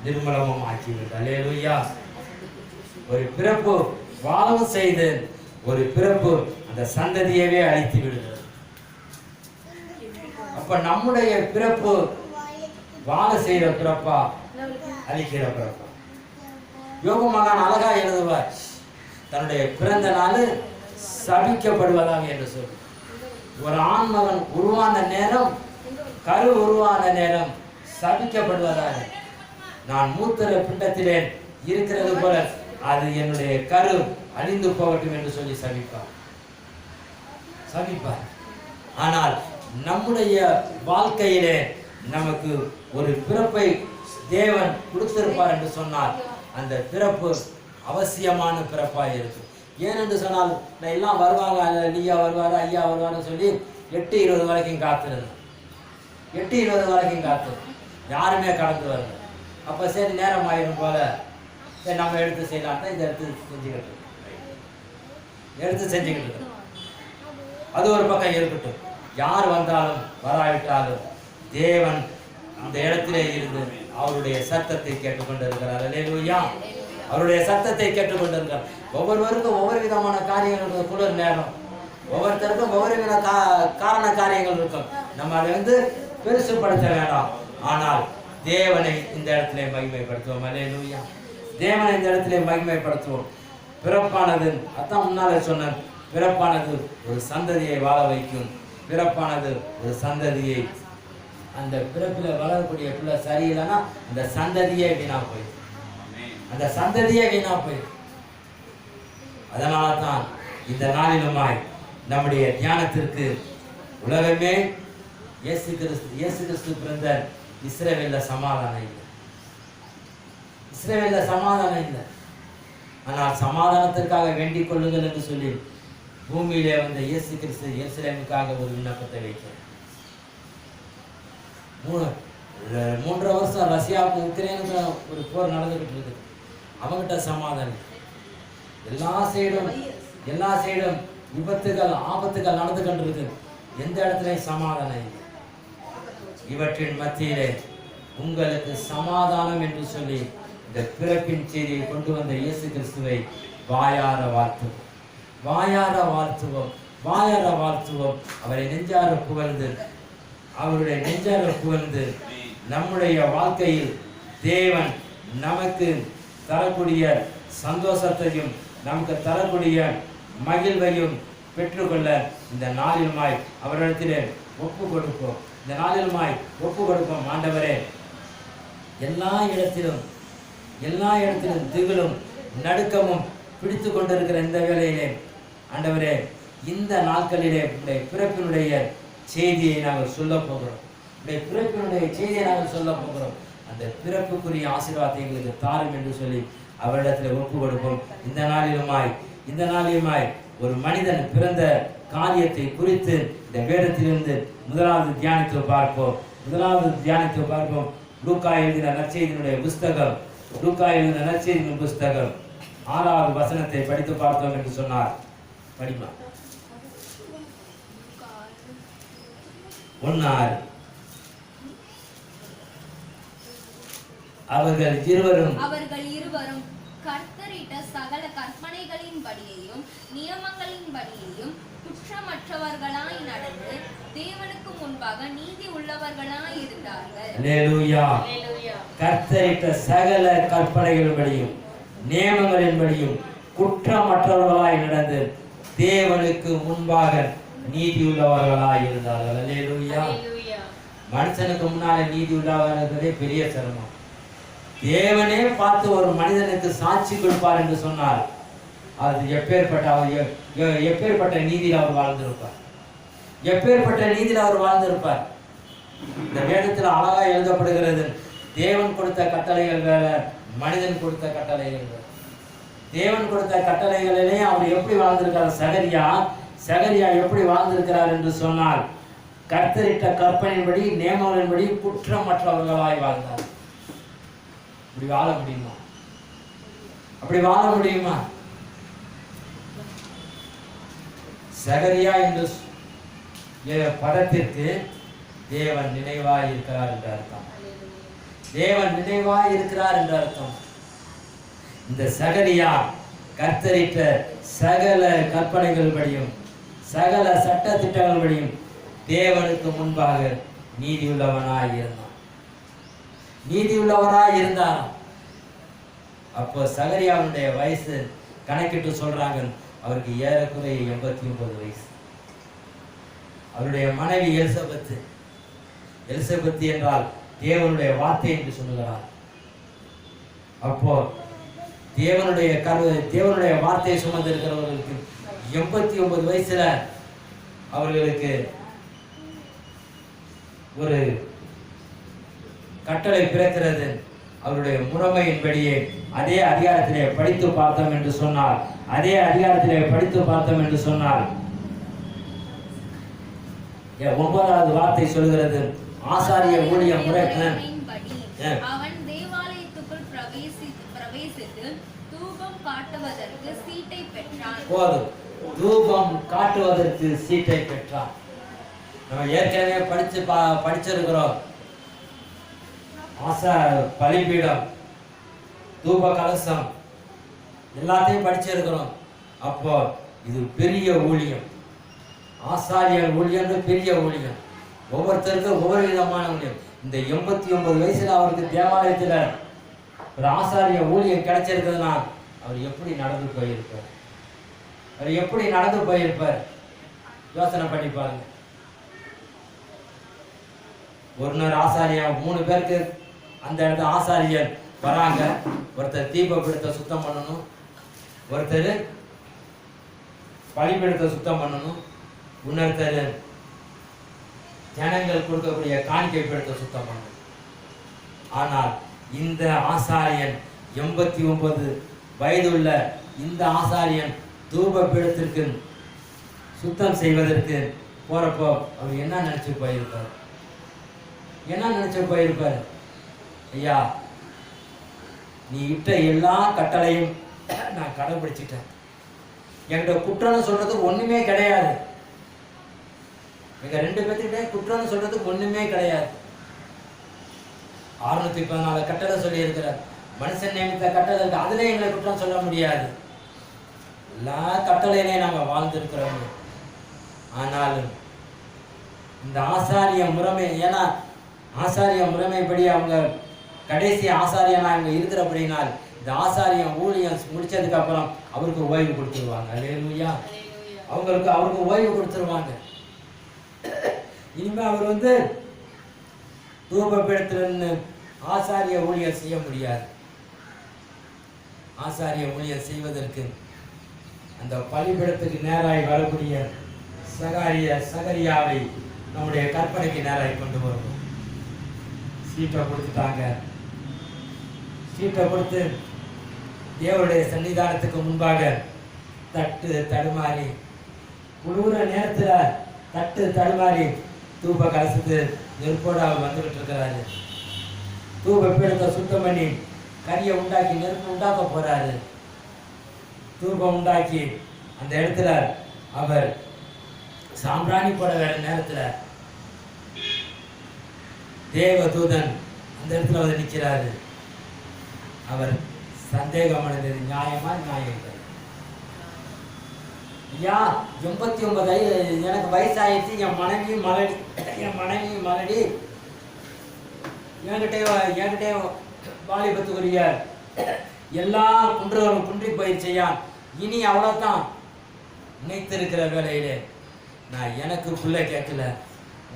நிர்மலமும் ஆக்கிவிடும். அல்லேலூயா. ஒரு பிறப்பு வாழவும் செய்து ஒரு பிறப்பு அந்த சந்ததியவே அழித்து விடுகிறது. அப்ப நம்முடைய பிறப்பு வாழ செய்கிற பிறப்பா அழிக்கிற பிறப்பா? யோபு மகன் அழகா எழுதுவார், தன்னுடைய பிறந்த நாள் சபிக்கப்படுவதாக என்று சொல்லி. ஒரு ஆண் மகன் உருவான நேரம், கரு உருவான நேரம் சபிக்கப்படுவதாக. நான் மூத்திர பிண்டத்திலே இருக்கிறது போல அது என்னுடைய கரு அழிந்து போகட்டும் என்று சொல்லி சபிப்பார். ஆனால் நம்முடைய வாழ்க்கையிலே நமக்கு ஒரு பிறப்பை தேவன் கொடுத்திருப்பார் என்று சொன்னால் அந்த பிறப்பு அவசியமான பிறப்பாக இருக்கும். ஏனென்று சொன்னால் எல்லாம் வருவாங்க, நீயா வருவாரு, ஐயா வருவாருன்னு சொல்லி 8:20 வரைக்கும் காத்திருந்தேன். 8:20 வரைக்கும் காத்திருந்தேன், யாருமே கடந்து வரல. அப்போ சரி நேரம் ஆயிரும் போல சரி நம்ம எடுத்து செய்யலாம் தான் இதை எடுத்து செஞ்சுக்கிட்டு அது ஒரு பக்கம் இருக்கட்டும். யார் வந்தாலும் வராவிட்டாலும் தேவன் அந்த இடத்திலே இருந்து அவருடைய சத்தத்தை கேட்டுக்கொண்டிருக்கிறார். அல்லேலூயா. அவருடைய சத்தத்தை கேட்டுக்கொண்டிருக்கிறார். ஒவ்வொருவருக்கும் ஒவ்வொரு விதமான காரியங்கள், குளிர் நேரம், ஒவ்வொருத்தருக்கும் ஒவ்வொரு வித காரண காரியங்கள் இருக்கும். நம்ம அதை பெருசுப்படுத்த வேண்டாம். ஆனால் தேவனை இந்த இடத்திலே மகிமைப்படுத்துவோம். அல்லேலூயா. தேவனை இந்த இடத்திலே மகிமைப்படுத்துவோம். பிறப்பானது, அதான் முன்னாலே சொன்னேன், பிறப்பானது ஒரு சந்ததியை வாழ வைக்கும். பிறப்பானது ஒரு சந்ததியை, அந்த பிறப்பில் வளரக்கூடிய பிள்ளை சரியில்லைன்னா அந்த சந்ததியே வீணா போயிடும். அந்த சந்ததியே வீணா போயிடும். அதனால தான் இந்த நாளிலுமாய் நம்முடைய தியானத்திற்கு உலகமே இயேசு கிறிஸ்து பிறந்த இஸ்ரவேல்ல சமாதானம் இல்லை, இஸ்ரவேல்ல சமாதானம் இல்லை. ஆனால் சமாதானத்திற்காக வேண்டிக் கொள்ளுங்கள் என்று சொல்லி பூமியிலே வந்த இயேசு கிறிஸ்து எருசலேமுக்காக ஒரு விண்ணப்பத்தை வைக்கிறார். 3 வருஷம் ரஷ்யாவுக்கு உக்ரைனுக்கு ஒரு போர் நடந்துகிட்டு இருக்குது. அவங்ககிட்ட சமாதானம். எல்லா சைடும் விபத்துகள், ஆபத்துகள் நடந்து கொண்டிருக்கு. எந்த இடத்துலையும் சமாதானம் இல்லை. இவற்றின் மத்தியிலே உங்களுக்கு சமாதானம் என்று சொல்லி இந்த பிறப்பின் செய்தியை கொண்டு வந்த இயேசு கிறிஸ்துவை வாயார வாழ்த்துவோம். அவரை நெஞ்சார புகழ்ந்து, அவருடைய நெஞ்சார புகழ்ந்து நம்முடைய வாழ்க்கையில் தேவன் நமக்கு தரக்கூடிய சந்தோஷத்தையும் நமக்கு தரக்கூடிய மகிழ்வையும் பெற்றுக்கொள்ள இந்த நாளிலுமாய் அவரிடத்திலே ஒப்பு கொடுப்போம். இந்த நாளிலுமாய் ஒப்பு கொடுப்போம். ஆண்டவரே, எல்லா இடத்திலும் திகிலும் நடுக்கமும் பிடித்து கொண்டிருக்கிற இந்த வேளையிலே ஆண்டவரே, இந்த நாட்களிலே உடைய பிறப்பினுடைய செய்தியை நாங்கள் சொல்ல போகிறோம். அந்த பிறப்புக்குரிய ஆசீர்வாதத்தை எங்களுக்கு தாரும் என்று சொல்லி அவரிடத்தில் ஒப்பு கொடுப்போம். இந்த நாளிலுமாய் ஒரு மனிதன் பிறந்த காரியத்தை குறித்து இந்த வேதத்திலிருந்து முதலாவது தியானித்து பார்ப்போம். லூக்கா எழுதின நற்செய்தியினுடைய புஸ்தகம் 6வது வசனத்தை படித்து பார்த்தோம் என்று சொன்னார். படிமா 1:6. அவர்கள் இருவரும் கர்த்தரிட்ட சகல கற்பனைகளின்படியையும் நியமங்களின்படியையும் குற்றமற்றவர்களாய் நடந்து தேவனுக்கு முன்பாக நீதி உள்ளவர்களாய் இருந்தார்கள். அல்லேலூயா. கர்த்தரிட்ட சகல கற்பனைகளின்படியும் நியமங்களின்படியும் குற்றமற்றவர்களாய் நடந்து தேவனுக்கு முன்பாக நீதி உள்ளவர்களாய் இருந்தார்கள். அல்லேலூயா. மனுஷனுக்கு முன்னாலே நீதி உள்ளவர்களே பெரிய சிரமம். தேவனே பார்த்து ஒரு மனிதனுக்கு சாட்சி கொடுப்பார் என்று சொன்னார். அது எப்பேற்பட்ட நீதியில் அவர் வாழ்ந்திருப்பார். இந்த வேதத்தில் அழகா எழுதப்படுகிறது, தேவன் கொடுத்த கட்டளைகள் வேற, மனிதன் கொடுத்த கட்டளைகள் வேற. தேவன் கொடுத்த கட்டளைகளிலே அவர் எப்படி வாழ்ந்திருக்கிறார், சகரியா எப்படி வாழ்ந்திருக்கிறார் என்று சொன்னால், கர்த்தரிட்ட கற்பனையின்படி நியமங்களின்படி குற்றமற்றவர்களாய் வாழ்ந்தார். அப்படி வாழ முடியுமா? சகரியா என்று பதத்திற்கு தேவன் நினைவாய் இருக்கிறார் என்று அர்த்தம். தேவன் நினைவாய் இருக்கிறார் என்ற அர்த்தம். இந்த சகரியா கர்த்தரிட்ட சகல கற்பனைகள் படியும் சகல சட்ட திட்டங்கள் படியும் தேவனுக்கு முன்பாக நீதியுள்ளவனாய் இருந்தான். நீதியுள்ளவனாய் இருந்தான். அப்போ சகரியாவுடைய வயசு கணக்கிட்டு சொல்றாங்க, அவருக்கு ஏறக்குறைய 89 வயசு. அவருடைய மனைவி எலிசபெத்து. எலிசபெத்து என்றால் தேவனுடைய வார்த்தை என்று சொல்லுகிறார். அப்போ தேவனுடைய வார்த்தையை சுமந்திருக்கிறவர்களுக்கு 89 வயசுல அவர்களுக்கு ஒரு கட்டளை பிறக்கிறது. அவருடைய முறைமையின்படியே அதே அதிகாரத்திலே படித்து பார்த்தோம் என்று சொன்னார். 9வது வார்த்தை சொல்கிறது, ஆசாரிய ஊழிய முறை. அவன் தேவாலயத்துக்குள் பிரவேசித்து தூபம் காட்டுவதற்கு சீட்டை பெற்றான். போதும், தூபம் காட்டுவதற்கு சீட்டை பெற்றான். நம்ம ஏற்கனவே படிச்சிருக்கிறோம். பலிபீடம், தூப கலசம் எல்லாத்தையும் படிச்சிருக்கிறோம். அப்போ இது பெரிய ஊழியம். ஆசாரியர் ஊழியம் பெரிய ஊழியம். ஒவ்வொருத்தருக்கும் ஒவ்வொரு விதமான ஊழியம். இந்த 89 வயசுல அவருக்கு தேவாலயத்துல ஒரு ஆசாரிய ஊழியம் கிடைச்சிருக்குதுன்னா அவர் எப்படி நடந்து போயிருப்பார்? யோசனை பண்ணி பாருங்க. ஒரு நாள் ஆசாரியர் 3 பேருக்கு அந்த இடத்துல ஆசாரியர் வராங்க. ஒருத்தர் தீபபீடத்தை சுத்தம் பண்ணணும், ஒருத்தர் பலிபீடத்தை சுத்தம் பண்ணணும், இன்னொருத்தர் ஜனங்கள் கொடுக்கக்கூடிய காணிக்கை பீடத்தை சுத்தம் பண்ணணும். ஆனால் இந்த ஆசாரியன் 89 வயதுள்ள இந்த ஆசாரியன் தூப பீடத்திற்கு சுத்தம் செய்வதற்கு போறப்போ அவர் என்ன நினைச்சு போயிருப்பார்? ஐயா, நீ இட்ட எல்லா கட்டளையும் நான் கடைபிடிச்சிட்டேன். என்கிட்ட குற்றம்னு சொல்றதுக்கு ஒண்ணுமே கிடையாது. எங்க 2 பேர்த்துக்கிட்டே குற்றம்னு சொல்றதுக்கு ஒண்ணுமே கிடையாது. 614 கட்டளை சொல்லி இருக்கிறார். மனுஷன் நியமித்த கட்டளை அதுல எங்களை குற்றம் சொல்ல முடியாது. எல்லா கட்டளையிலையும் நாங்க வாழ்ந்திருக்கிறோம். ஆனாலும் இந்த ஆசாரிய முறைமை, ஏன்னா ஆசாரிய முறைமைப்படி அவங்க கடைசி ஆசாரியனா இங்க இருக்கிறபடினால் இந்த ஆசாரியம் ஊழியம் முடிச்சதுக்கு அப்புறம் அவருக்கு ஓய்வு கொடுத்துருவாங்க. அல்லேலூயா. அவருக்கு ஓய்வு கொடுத்துருவாங்க. இனிமே அவர் தூப பீடத்துல ஆசாரிய ஊழியம் செய்ய முடியாது. ஆசாரிய ஊழியம் செய்வதற்கு அந்த பலிபீடத்துக்கு நேராய் வரக்கூடிய சகரியாவை நம்முடைய கற்பனைக்கு நேராய் கொண்டு வருவோம். சீட்டை கொடுத்துட்டாங்க. சீட்டை கொடுத்து தேவனுடைய சன்னிதானத்துக்கு முன்பாக தடுமாறி குளிர நேரத்துல தடுமாறி தூப கலசத்து நெருப்போடு அவர் வந்துகிட்டு இருக்கிறாரு. தூப பீடத்தை சுத்தம் பண்ணி கரியை உண்டாக்கி நெருப்பு உண்டாக்க போறாரு. தூபம் உண்டாக்கி அந்த இடத்துல அவர் சாம்பிராணி போட வேற நேரத்துல தேவதூதன் அந்த இடத்துல நிற்கிறாரு. அவர் சந்தேகம் அடைந்தது நியாயமா? நியாயம் இல்லை. ஐயா, 89 எனக்கு வயசாயிடுச்சு, என் மனைவி மலடி என்கிட்ட வாலிபத்துக்குரிய எல்லா குன்றுகளும் குன்றி போயிடுச்சையா, இனி அவ்வளோதான். நினைத்திருக்கிற வேலையிலே நான் எனக்கு பிள்ளை கேட்கல,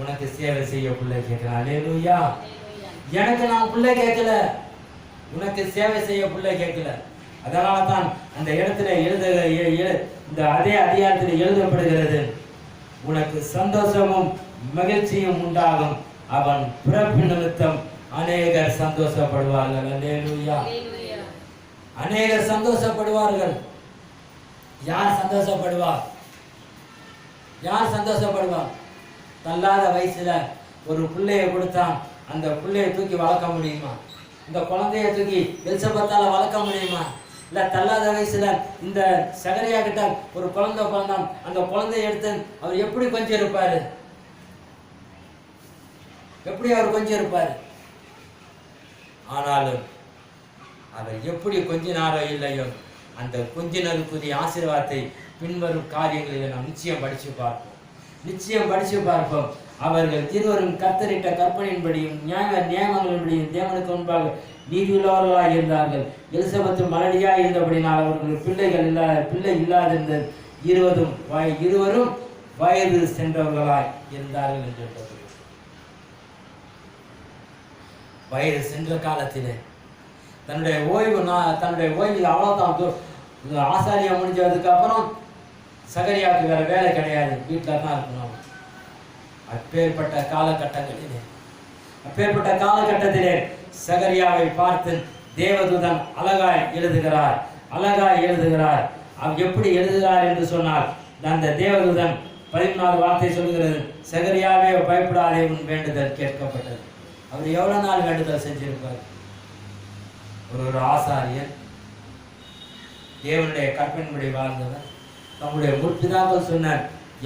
உனக்கு சேவை செய்ய பிள்ளை கேட்கலாம். அல்லேலூயா. எனக்கு நான் பிள்ளை கேட்கல, உனக்கு சேவை செய்ய பிள்ளை கேட்கல. அதனால தான் அந்த இடத்துல இந்த அதே அதிகாரத்தில் எழுதப்படுகிறது, உனக்கு சந்தோஷமும் மகிழ்ச்சியும் உண்டாகும், அவன் பிறப்பு நிமித்தம் அநேகர் சந்தோஷப்படுவார்கள். அல்லேலூயா. அநேகர் சந்தோஷப்படுவார்கள். யார் சந்தோஷப்படுவார்? தள்ளாத வயசுல ஒரு பிள்ளைய கொடுத்தான், அந்த பிள்ளைய தூக்கி வளர்க்க முடியுமா? இந்த குழந்தைய தூக்கி எலிசபெத்தால வளர்க்க முடியுமா? இல்ல தள்ளாத வயசுல இந்த சகரியா கிட்ட ஒரு குழந்தை பிறந்தான், அந்த குழந்தைய எடுத்து அவர் எப்படி கொஞ்சம் இருப்பாரு? ஆனாலும் அவர் எப்படி கொஞ்சினாரோ இல்லையோ அந்த கொஞ்சினருக்குரிய ஆசீர்வாதத்தை பின்வரும் காரியங்களில் நாம் நிச்சயம் படித்து பார்ப்போம். அவர்கள் இருவரும் கர்த்தரிட்ட கற்பனையின்படியும் நியாயங்களின்படியும் தேவனுக்கு முன்பாக நீதியுள்ளவர்களாக இருந்தார்கள். எலிசபெத்து மலடியாக இருந்தபடினால் அவர்கள் பிள்ளை இல்லாதிருந்த இருவரும் வயது சென்றவர்களாய் இருந்தார்கள் என்று வயது சென்ற காலத்திலே தன்னுடைய ஓய்வு அவ்வளோதான். ஆசாரியா முடிஞ்சதுக்கு அப்புறம் சகரியாவுக்கு வேற வேலை கிடையாது, வீட்டில் தான் இருக்கணும். அப்பேற்பட்ட காலகட்டத்திலே சகரியாவை பார்த்து தேவதூதன் அழகாய் எழுதுகிறார். அவர் எப்படி எழுதுகிறார் என்று சொன்னால், அந்த தேவதூதன் 14 வார்த்தை சொல்கிறது. சகரியாவே பயப்படாதே, உன் வேண்டுதல் கேட்கப்பட்டது. அவர் எவ்வளவு நாள் வேண்டுதல் செஞ்சிருப்பார்? ஒரு ஆசாரியர், தேவனுடைய கற்பனைப்படி வாழ்ந்தவர், தம்முடைய முற்பிதாக்கள் சொன்ன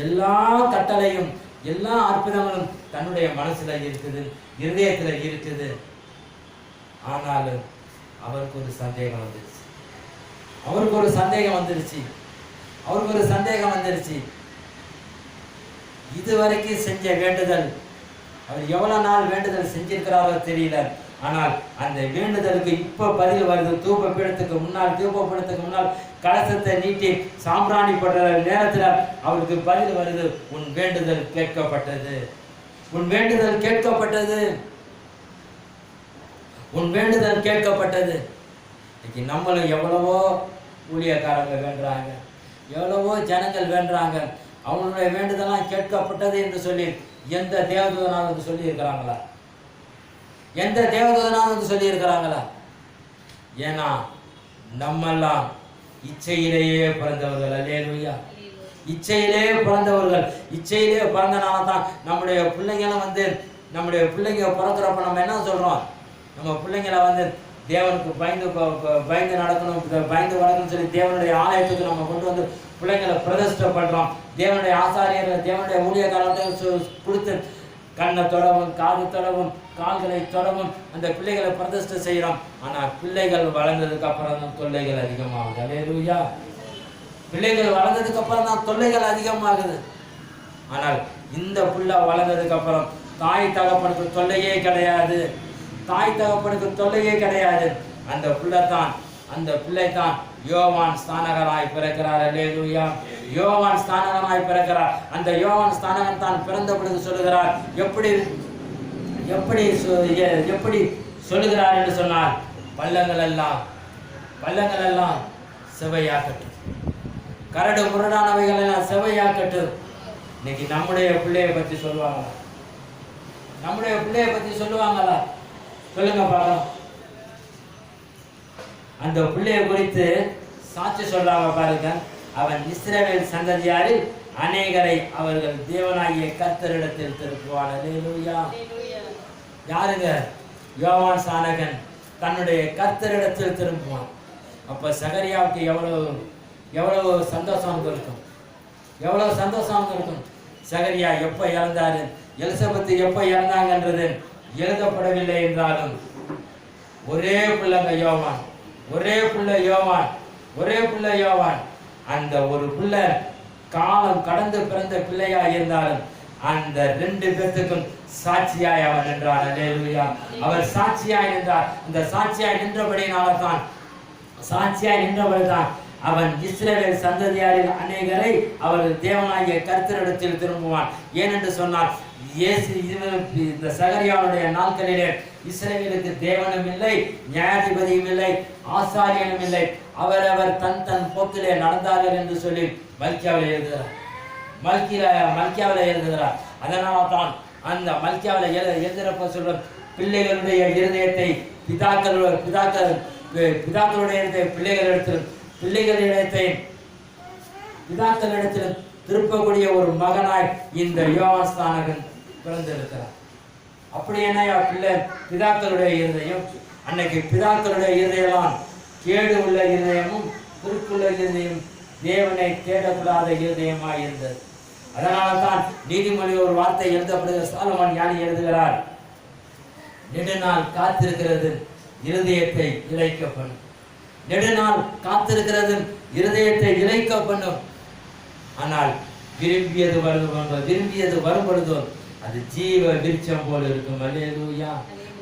எல்லா கட்டளையும் எல்லா அற்புதங்களும் தன்னுடைய மனசுல இருக்குது, இருதயத்துல இருக்குது. ஆனாலும் அவருக்கு ஒரு சந்தேகம் வந்துருச்சு. இதுவரைக்கும் செஞ்ச வேண்டுதல், அவர் எவ்வளவு நாள் வேண்டுதல் செஞ்சிருக்கிறாரோ தெரியல. ஆனால் அந்த வேண்டுதலுக்கு இப்ப பதில் வருது. தூப பீடத்துக்கு முன்னால் கலசத்தை நீட்டி சாம்பிராணி படுற நேரத்துல அவருக்கு பதில் வருது. உன் வேண்டுதல் கேட்கப்பட்டது. இன்னைக்கு நம்மளும் எவ்வளவோ ஊழியக்காரங்க வேண்டுறாங்க, எவ்வளவோ ஜனங்கள் வேண்டுறாங்க. அவங்களுடைய வேண்டுதலாம் கேட்கப்பட்டது என்று சொல்லி எந்த தேவதூதனாவது சொல்லி இருக்கிறாங்களா? ஏன்னா நம்மெல்லாம் இச்சையிலேயே பிறந்தவர்கள். அல்லேலூயா. இச்சையிலே பிறந்தனால தான் நம்முடைய பிள்ளைங்க பிறக்கிறப்ப நம்ம என்ன சொல்றோம்? நம்ம பிள்ளைங்களை தேவனுக்கு பயந்து நடக்கணும் சொல்லி தேவனுடைய ஆலயத்துக்கு நம்ம கொண்டு வந்து பிள்ளைங்களை பிரதிஷ்டை பண்றோம். தேவனுடைய ஆசாரியர்கள், தேவனுடைய ஊழியக்காரர்களை கொடுத்து கண்ணை தொடவும், காது தொடவும், கால்களை தொடவும் அந்த பிள்ளைகளை பிரதிஷ்டை செய்யறோம். ஆனா பிள்ளைகள் வளர்ந்ததுக்கு அப்புறம் தான் தொல்லைகள் அதிகமாகுது. அல்லேலூயா. பிள்ளைகள் வளர்ந்ததுக்கு அப்புறம் தான் தொல்லைகள் அதிகமாகுது. ஆனால் இந்த பிள்ளை வளர்ந்ததுக்கு அப்புறம் தாய் தகப்பனுக்கு தொல்லையே கிடையாது. அந்த பிள்ளை தான் யோவான் ஸ்நானகனாய் பிறக்கிறார். அல்லேலூயா. யோவான் ஸ்நானகனாய் பிறக்கிறார். அந்த யோவான் ஸ்நானகன் தான் பிறந்த பொழுது சொல்லுகிறார். எப்படி சொல்லுகிறார் என்று சொன்னால், பள்ளங்கள் எல்லாம் செவையாக்கட்டும், கரடு முரடானவைகள் எல்லாம் செவையாக்கட்டும். இன்னைக்கு நம்முடைய பிள்ளையை பற்றி சொல்லுவாங்களா? சொல்லுங்க பார்க்கலாம். அந்த பிள்ளையை குறித்து சாட்சி சொல்லாம பாருங்க. அவன் இஸ்ரவேல் சந்ததியாரில் அநேகரை அவர்கள் தேவனாகிய கர்த்தரிடத்தில் திருப்புவான். அல்லேலூயா. யாருங்க? யோவான் ஸ்நானகன் தன்னுடைய கர்த்தரிடத்தில் திரும்புவான். அப்ப சகரியாவுக்கு எவ்வளவு சந்தோஷம் இருக்கும். சகரியா எப்ப இறந்தாரு, எலிசபெத்து எப்ப இறந்தாங்கன்றது எழுதப்படவில்லை என்றாலும் ஒரே பிள்ளை யோவான் அந்த ஒரு பிள்ளை காலம் கடந்து பிறந்த பிள்ளையா இருந்தாலும் அந்த 2 பேத்துக்கும் சாட்சியாய் அவன் நின்றான். அல்லேலூயா. அவர் சாட்சியாய் நின்றார். இந்த சாட்சியாய் நின்றபடிதான் அவன் இஸ்ரவேல் சந்ததியாரில் அநேகரை அவர் தேவனாகிய கர்த்தரிடத்தில் திரும்புவான். ஏனென்று சொன்னால், இந்த சகரியாவுடைய நாட்களிலே இஸ்ரவேலுக்கு தேவனும் இல்லை, நியாயாதிபதியும் இல்லை, ஆசாரியனும் இல்லை. அவரவர் தன் போக்கிலே நடந்தார்கள் என்று சொல்லி மல்கியாவில் எழுதுகிறார். அதனால தான் அந்த மல்கியாவில் எழுதுறப்ப சொல்ற, பிள்ளைகளுடைய இருதயத்தை பிதாக்களுடைய பிதாக்களிடத்தில் திருப்பக்கூடிய ஒரு மகனாய் இந்த யோவான் ஸ்நானகன் பிறந்திருக்கிறார். அப்படி என்ன பிதாக்களுடைய இருதயம், அன்னைக்கு பிதாக்களுடைய இருதயம் கேடு உள்ள இருதயமும் திருக்குள்ள இருதயம் தேவனை தேடக்கூடாத இருதயமாய் இருந்தது. அதனால தான் நீதிமொழி ஒரு வார்த்தை எழுதப்படுகிற சாலமோன் ஞானி எழுதுகிறார், நெடுநாள் காத்திருக்கிறது இருதயத்தை இளைக்க பண்ணும். நெடுநாள் காத்திருக்கிறது இருதயத்தை இளைக்க பண்ணும். ஆனால் விரும்பியது வரும் பொழுதோ அது ஜீவ விருட்சம் போல இருக்கும். அல்லேலூயா.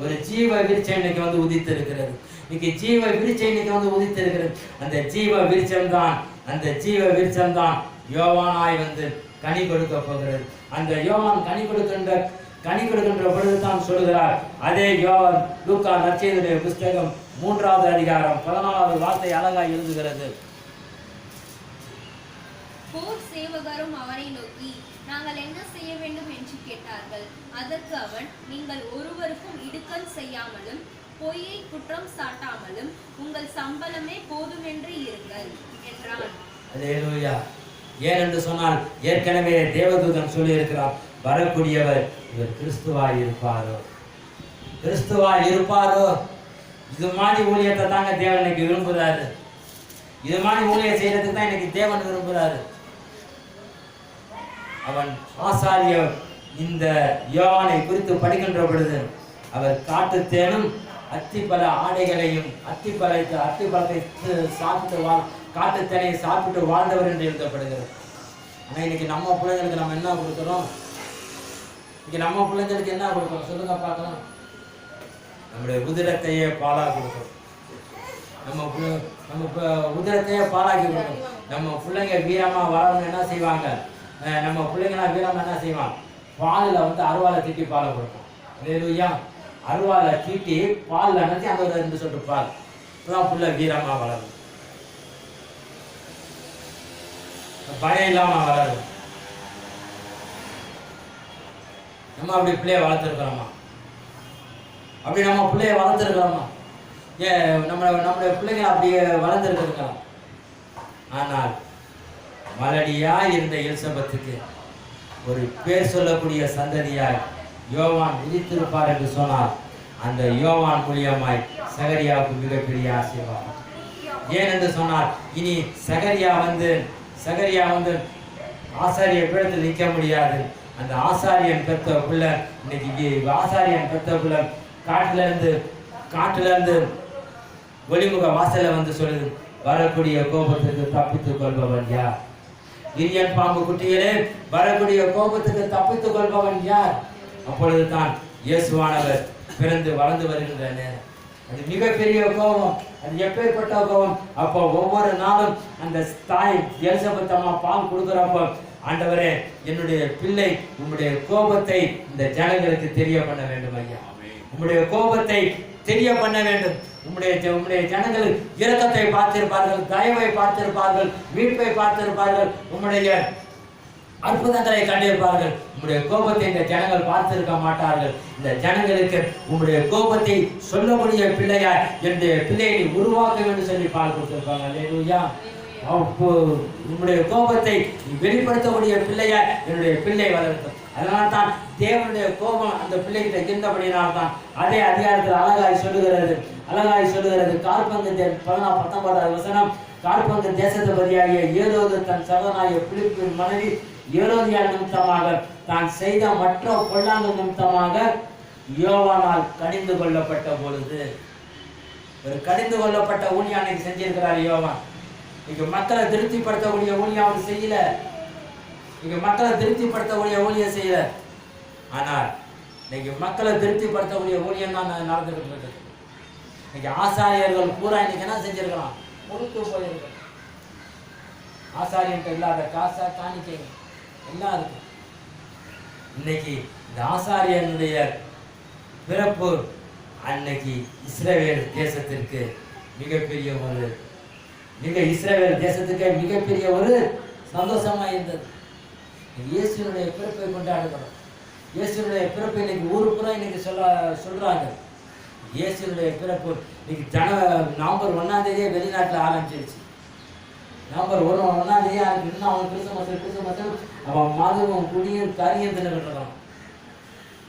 ஒரு ஜீவ விருட்சம் இன்னைக்கு வந்து உதித்து இருக்கிறது. இன்னைக்கு ஜீவ விருட்சம் இன்னைக்கு வந்து உதித்து இருக்கிறது. அந்த ஜீவ விருட்சம் தான் யோவானாய் வந்து கனி கொடுக்க போகிறது. அந்த யோவான் கனி கொடுக்கின்ற பொழுதுதான் சொல்கிறார். அதே யோவான் லூக்கா நற்செய்தியுடைய புஸ்தகம் 3வது அதிகாரம் 14வது வார்த்தை அழகாய் எழுதுகிறது. போர் சேவகரும் அவனை நோக்கி, நாங்கள் என்ன செய்ய வேண்டும் என்று கேட்டார்கள். அதற்கு அவன், நீங்கள் ஒருவருக்கும் இடுக்கண் செய்யாமலும் பொய்யை குற்றம் சாட்டாமலும் உங்கள் சம்பளமே போதுமென்று இருங்கள் என்றான். அல்லேலூயா. ஏனென்று சொன்னால் ஏற்கனவே தேவதூதன் சொல்லி இருக்கிறார், வரக்கூடியவர் இவர் கிறிஸ்துவாய் இருப்பாரோ. இது மாதிரி ஊழியத்தை தாங்க தேவன் இன்னைக்கு விரும்புகிறாரு. இது மாதிரி ஊழியம் செய்யறதுக்கு தான் இன்னைக்கு தேவன் விரும்புகிறாரு. அவன் ஆசாரியர் இந்த யோவானை குறித்து படிக்கின்ற பொழுது அவர் காட்டுத்தேனும் அத்திப்பழ ஆடைகளையும் அத்திப்பழத்தை சாப்பிட்டு காட்டுத்தேனை சாப்பிட்டு வாழ்ந்தவர் என்று எழுதப்படுகிறது. ஆனா இன்னைக்கு நம்ம பிள்ளைங்களுக்கு நம்ம என்ன கொடுக்கிறோம்? சொல்லுங்க பார்க்கலாம். நம்முடைய உதிரத்தையே பாலா கொடுக்கிறோம். நம்ம உதிரத்தையே பாலாக்கி கொடுக்கிறோம். நம்ம பிள்ளைங்க வீரமா வளரணும் என்ன செய்வாங்க? நம்ம பிள்ளைங்களாம் வீரமா என்ன செய்வாங்க? பாலில் வந்து அருவாலை தீட்டி பாலை கொடுப்போம். அல்லேலூயா. அருவாலை தீட்டி பாலில் நினைச்சு அந்த ஒரு 2 சொட்டு பால் இப்பதான் புள்ள வீரமா வளரும், பயம் இல்லாம வளரும். நம்ம அப்படி பிள்ளைய வளர்த்துருக்கிறோமா? நம்முடைய பிள்ளைங்க அப்படியே வளர்ந்துருக்கிறோம். ஆனால் மலடியா இருந்த எலிசபெத்துக்கு ஒரு பேர் சொல்லக்கூடிய சந்ததியாய் யோவான் உதித்திருப்பார் என்று சொன்னார். அந்த யோவான் மூலியமாய் சகரியாவுக்கு மிகப்பெரிய ஆசீர்வாதம். ஏனென்று சொன்னார், இனி சகரியா வந்து ஆசாரிய பீடத்தில் நிற்க முடியாது. அந்த ஆசாரியன் பெற்ற பிள்ளை இன்னைக்கு காட்டுல இருந்து ஒளிமுக வாசல வந்து சொல்லுது, வரக்கூடிய கோபத்துக்கு தப்பித்துக் கொள்பவன் யார்? இரியன் பாம்பு குட்டிகளே, வரக்கூடிய கோபத்துக்கு தப்பித்துக் கொள்பவன் யார்? அப்பொழுது தான் இயேசுவானவர் பிறந்து வளர்ந்து வருகின்ற நேரம். அது மிகப்பெரிய கோபம். அது எப்பேற்பட்ட கோபம்? அப்போ ஒவ்வொரு நாளும் அந்த தாய் எலிசபெத் அம்மா பால் கொடுக்குறப்போ, ஆண்டவரே, என்னுடைய பிள்ளை உம்முடைய கோபத்தை இந்த ஜனங்களுக்கு தெரிய பண்ண வேண்டும் ஐயா. உம்முடைய கோபத்தை தெரிய பண்ண வேண்டும். உம்முடைய ஜனங்கள் இரக்கத்தை பார்த்திருப்பார்கள், தயவை பார்த்திருப்பார்கள், மீட்பை பார்த்திருப்பார்கள், உம்முடைய அற்புதங்களை கண்டிருப்பார்கள். உம்முடைய கோபத்தை இந்த ஜனங்கள் பார்த்திருக்க மாட்டார்கள். இந்த ஜனங்களுக்கு உம்முடைய கோபத்தை சொல்லக்கூடிய பிள்ளையாய் என்னுடைய பிள்ளையை உருவாக்க வேண்டும் சொல்லி பால் கொடுத்திருப்பாங்க. அல்லேலூயா. உம்முடைய கோபத்தை வெளிப்படுத்தக்கூடிய பிள்ளையாய் என்னுடைய பிள்ளை வளர்க்கும். அதனால தான் தேவனுடைய கோபம் அந்த பிள்ளைகிட்ட இருந்தபடினால்தான் அதே அதிகாரத்தில் அழகாய் சொல்லுகிறது. காற்பங்கு 19வது வசனம், காற்பங்கு தேசத்தபதியாகிய ஏரோது தன் சகோதரனாகிய பிலிப்பின் மனைவி ஏரோதியாள் நிமித்தமாக தான் செய்த மற்ற பொல்லாங்கு நிமித்தமாக யோவானால் கடிந்து கொள்ளப்பட்ட பொழுது, ஒரு கடிந்து கொள்ளப்பட்ட ஊழியம் அன்னைக்கு செஞ்சிருக்கிறார் யோவான். இங்க மக்களை திருப்திப்படுத்தக்கூடிய ஊழியம் அவர் செய்யல. ஆனால் இன்னைக்கு மக்களை திருப்திப்படுத்தக்கூடிய ஊழியம் தான் நடந்துகிட்டு இருக்கு. இன்னைக்கு ஆசாரியர்கள் பூரா இன்னைக்கு என்ன செஞ்சிருக்கலாம்? கொடுத்து போயிருக்க. ஆசாரியன்ட்ட இல்லாத காசா காணிக்கை எல்லாம் இருக்கு. இன்னைக்கு இந்த ஆசாரியனுடைய பிறப்பு அன்னைக்கு இஸ்ரவேல் தேசத்திற்கு மிகப்பெரிய ஒரு சந்தோஷமா இருந்தது. இயேசுனுடைய பிறப்பை கொண்டாடுகிறோம். இயேசுனுடைய பிறப்பை இன்னைக்கு ஊரு பூரா இன்னைக்கு சொல்றாங்க. இயேசுனுடைய பிறப்பு இன்னைக்கு நவம்பர் 1ஆம் தேதியே வெளிநாட்டில் ஆரம்பிச்சிருச்சு. நவம்பர் 1ஆம் தேதி இன்னும் அவன் கிறிஸ்துமஸ் அவன் மதுவும் குடியும் கரியும் தின்னுக்கிட்டு இருக்கான்.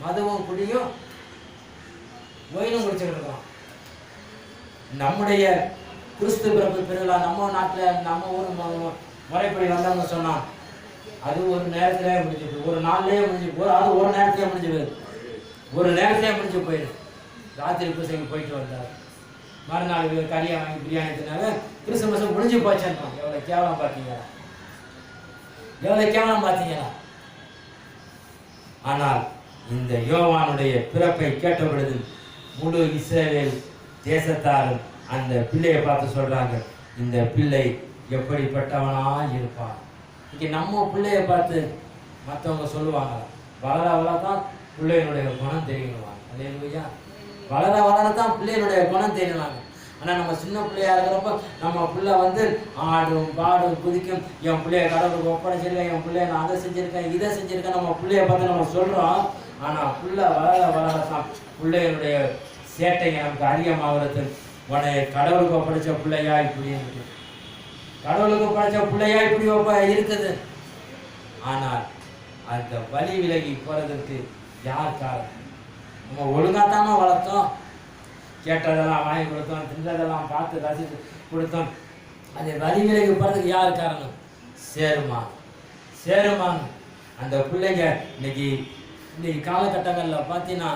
மதுவும் குடியும் ஒயினும் குடிச்சுக்கிட்டு இருக்கான். நம்முடைய கிறிஸ்து பிறப்பு பெருவிழா நம்ம நாட்டில் நம்ம ஊர் முறைப்படி வந்தவங்க சொன்னான், அது ஒரு நேரத்திலே முடிஞ்சு, ஒரு நாள்லயே முடிஞ்சு, ஒரு நேரத்திலே முடிஞ்சு போயிடுது. ராத்திரி பூசைக்கு போயிட்டு வந்தார். மறுநாள் கறியை வாங்கி பிரியாணி தின்னால கிறிஸ்துமஸ் முடிஞ்சு போச்சுன்னா எவ்வளோ கேவலம் பார்த்தீங்களா, எவ்வளோ கேவலம் பார்த்தீங்களா. ஆனால் இந்த யோவானுடைய பிறப்பை கேட்ட பொழுது முழு இஸ்ரவேல் தேசத்தாரும் அந்த பிள்ளையை பார்த்து சொல்றாங்க, இந்த பிள்ளை எப்படிப்பட்டவனா இருப்பான். இன்னைக்கு நம்ம பிள்ளைய பார்த்து மற்றவங்க சொல்லுவாங்க, வளர வளரதான் பிள்ளையினுடைய குணம் தெரியணுவாங்க. அல்லேலூயா. வளர வளரதான் பிள்ளையினுடைய குணம் தெரியணுவாங்க. ஆனால் நம்ம சின்ன பிள்ளையா இருக்கிறப்ப நம்ம பிள்ளை வந்து ஆடும் பாடும் குதிக்கும், என் பிள்ளைய கடவுளுக்கு ஒப்படைச்சிருக்கேன், என் பிள்ளைய நான் அதை செஞ்சிருக்கேன் இதை செஞ்சிருக்கேன் நம்ம பிள்ளைய பார்த்து நம்ம சொல்றோம். ஆனால் பிள்ளை வளர வளரதான் பிள்ளையினுடைய சேட்டையை நமக்கு அதிகமாகிறது. உன்னை கடவுளுக்கு ஒப்படைச்ச பிள்ளையா இப்படி இருக்கு, கடவுளுக்கு ஒப்படைச்ச பிள்ளையா இப்படி இருக்குது. ஆனால் அந்த வழி விலகி போறதுக்கு யார் காரணம்? நம்ம ஒழுங்காத்தாம வளர்த்தோம், கேட்டதெல்லாம் வாங்கி கொடுத்தோம், தின்றதெல்லாம் பார்த்து ரசித்து கொடுத்தோம். அந்த வழி விலகி போறதுக்கு யார் காரணம்? சேருமான். அந்த பிள்ளைங்க இன்னைக்கு காலகட்டங்களில் பார்த்தீங்கன்னா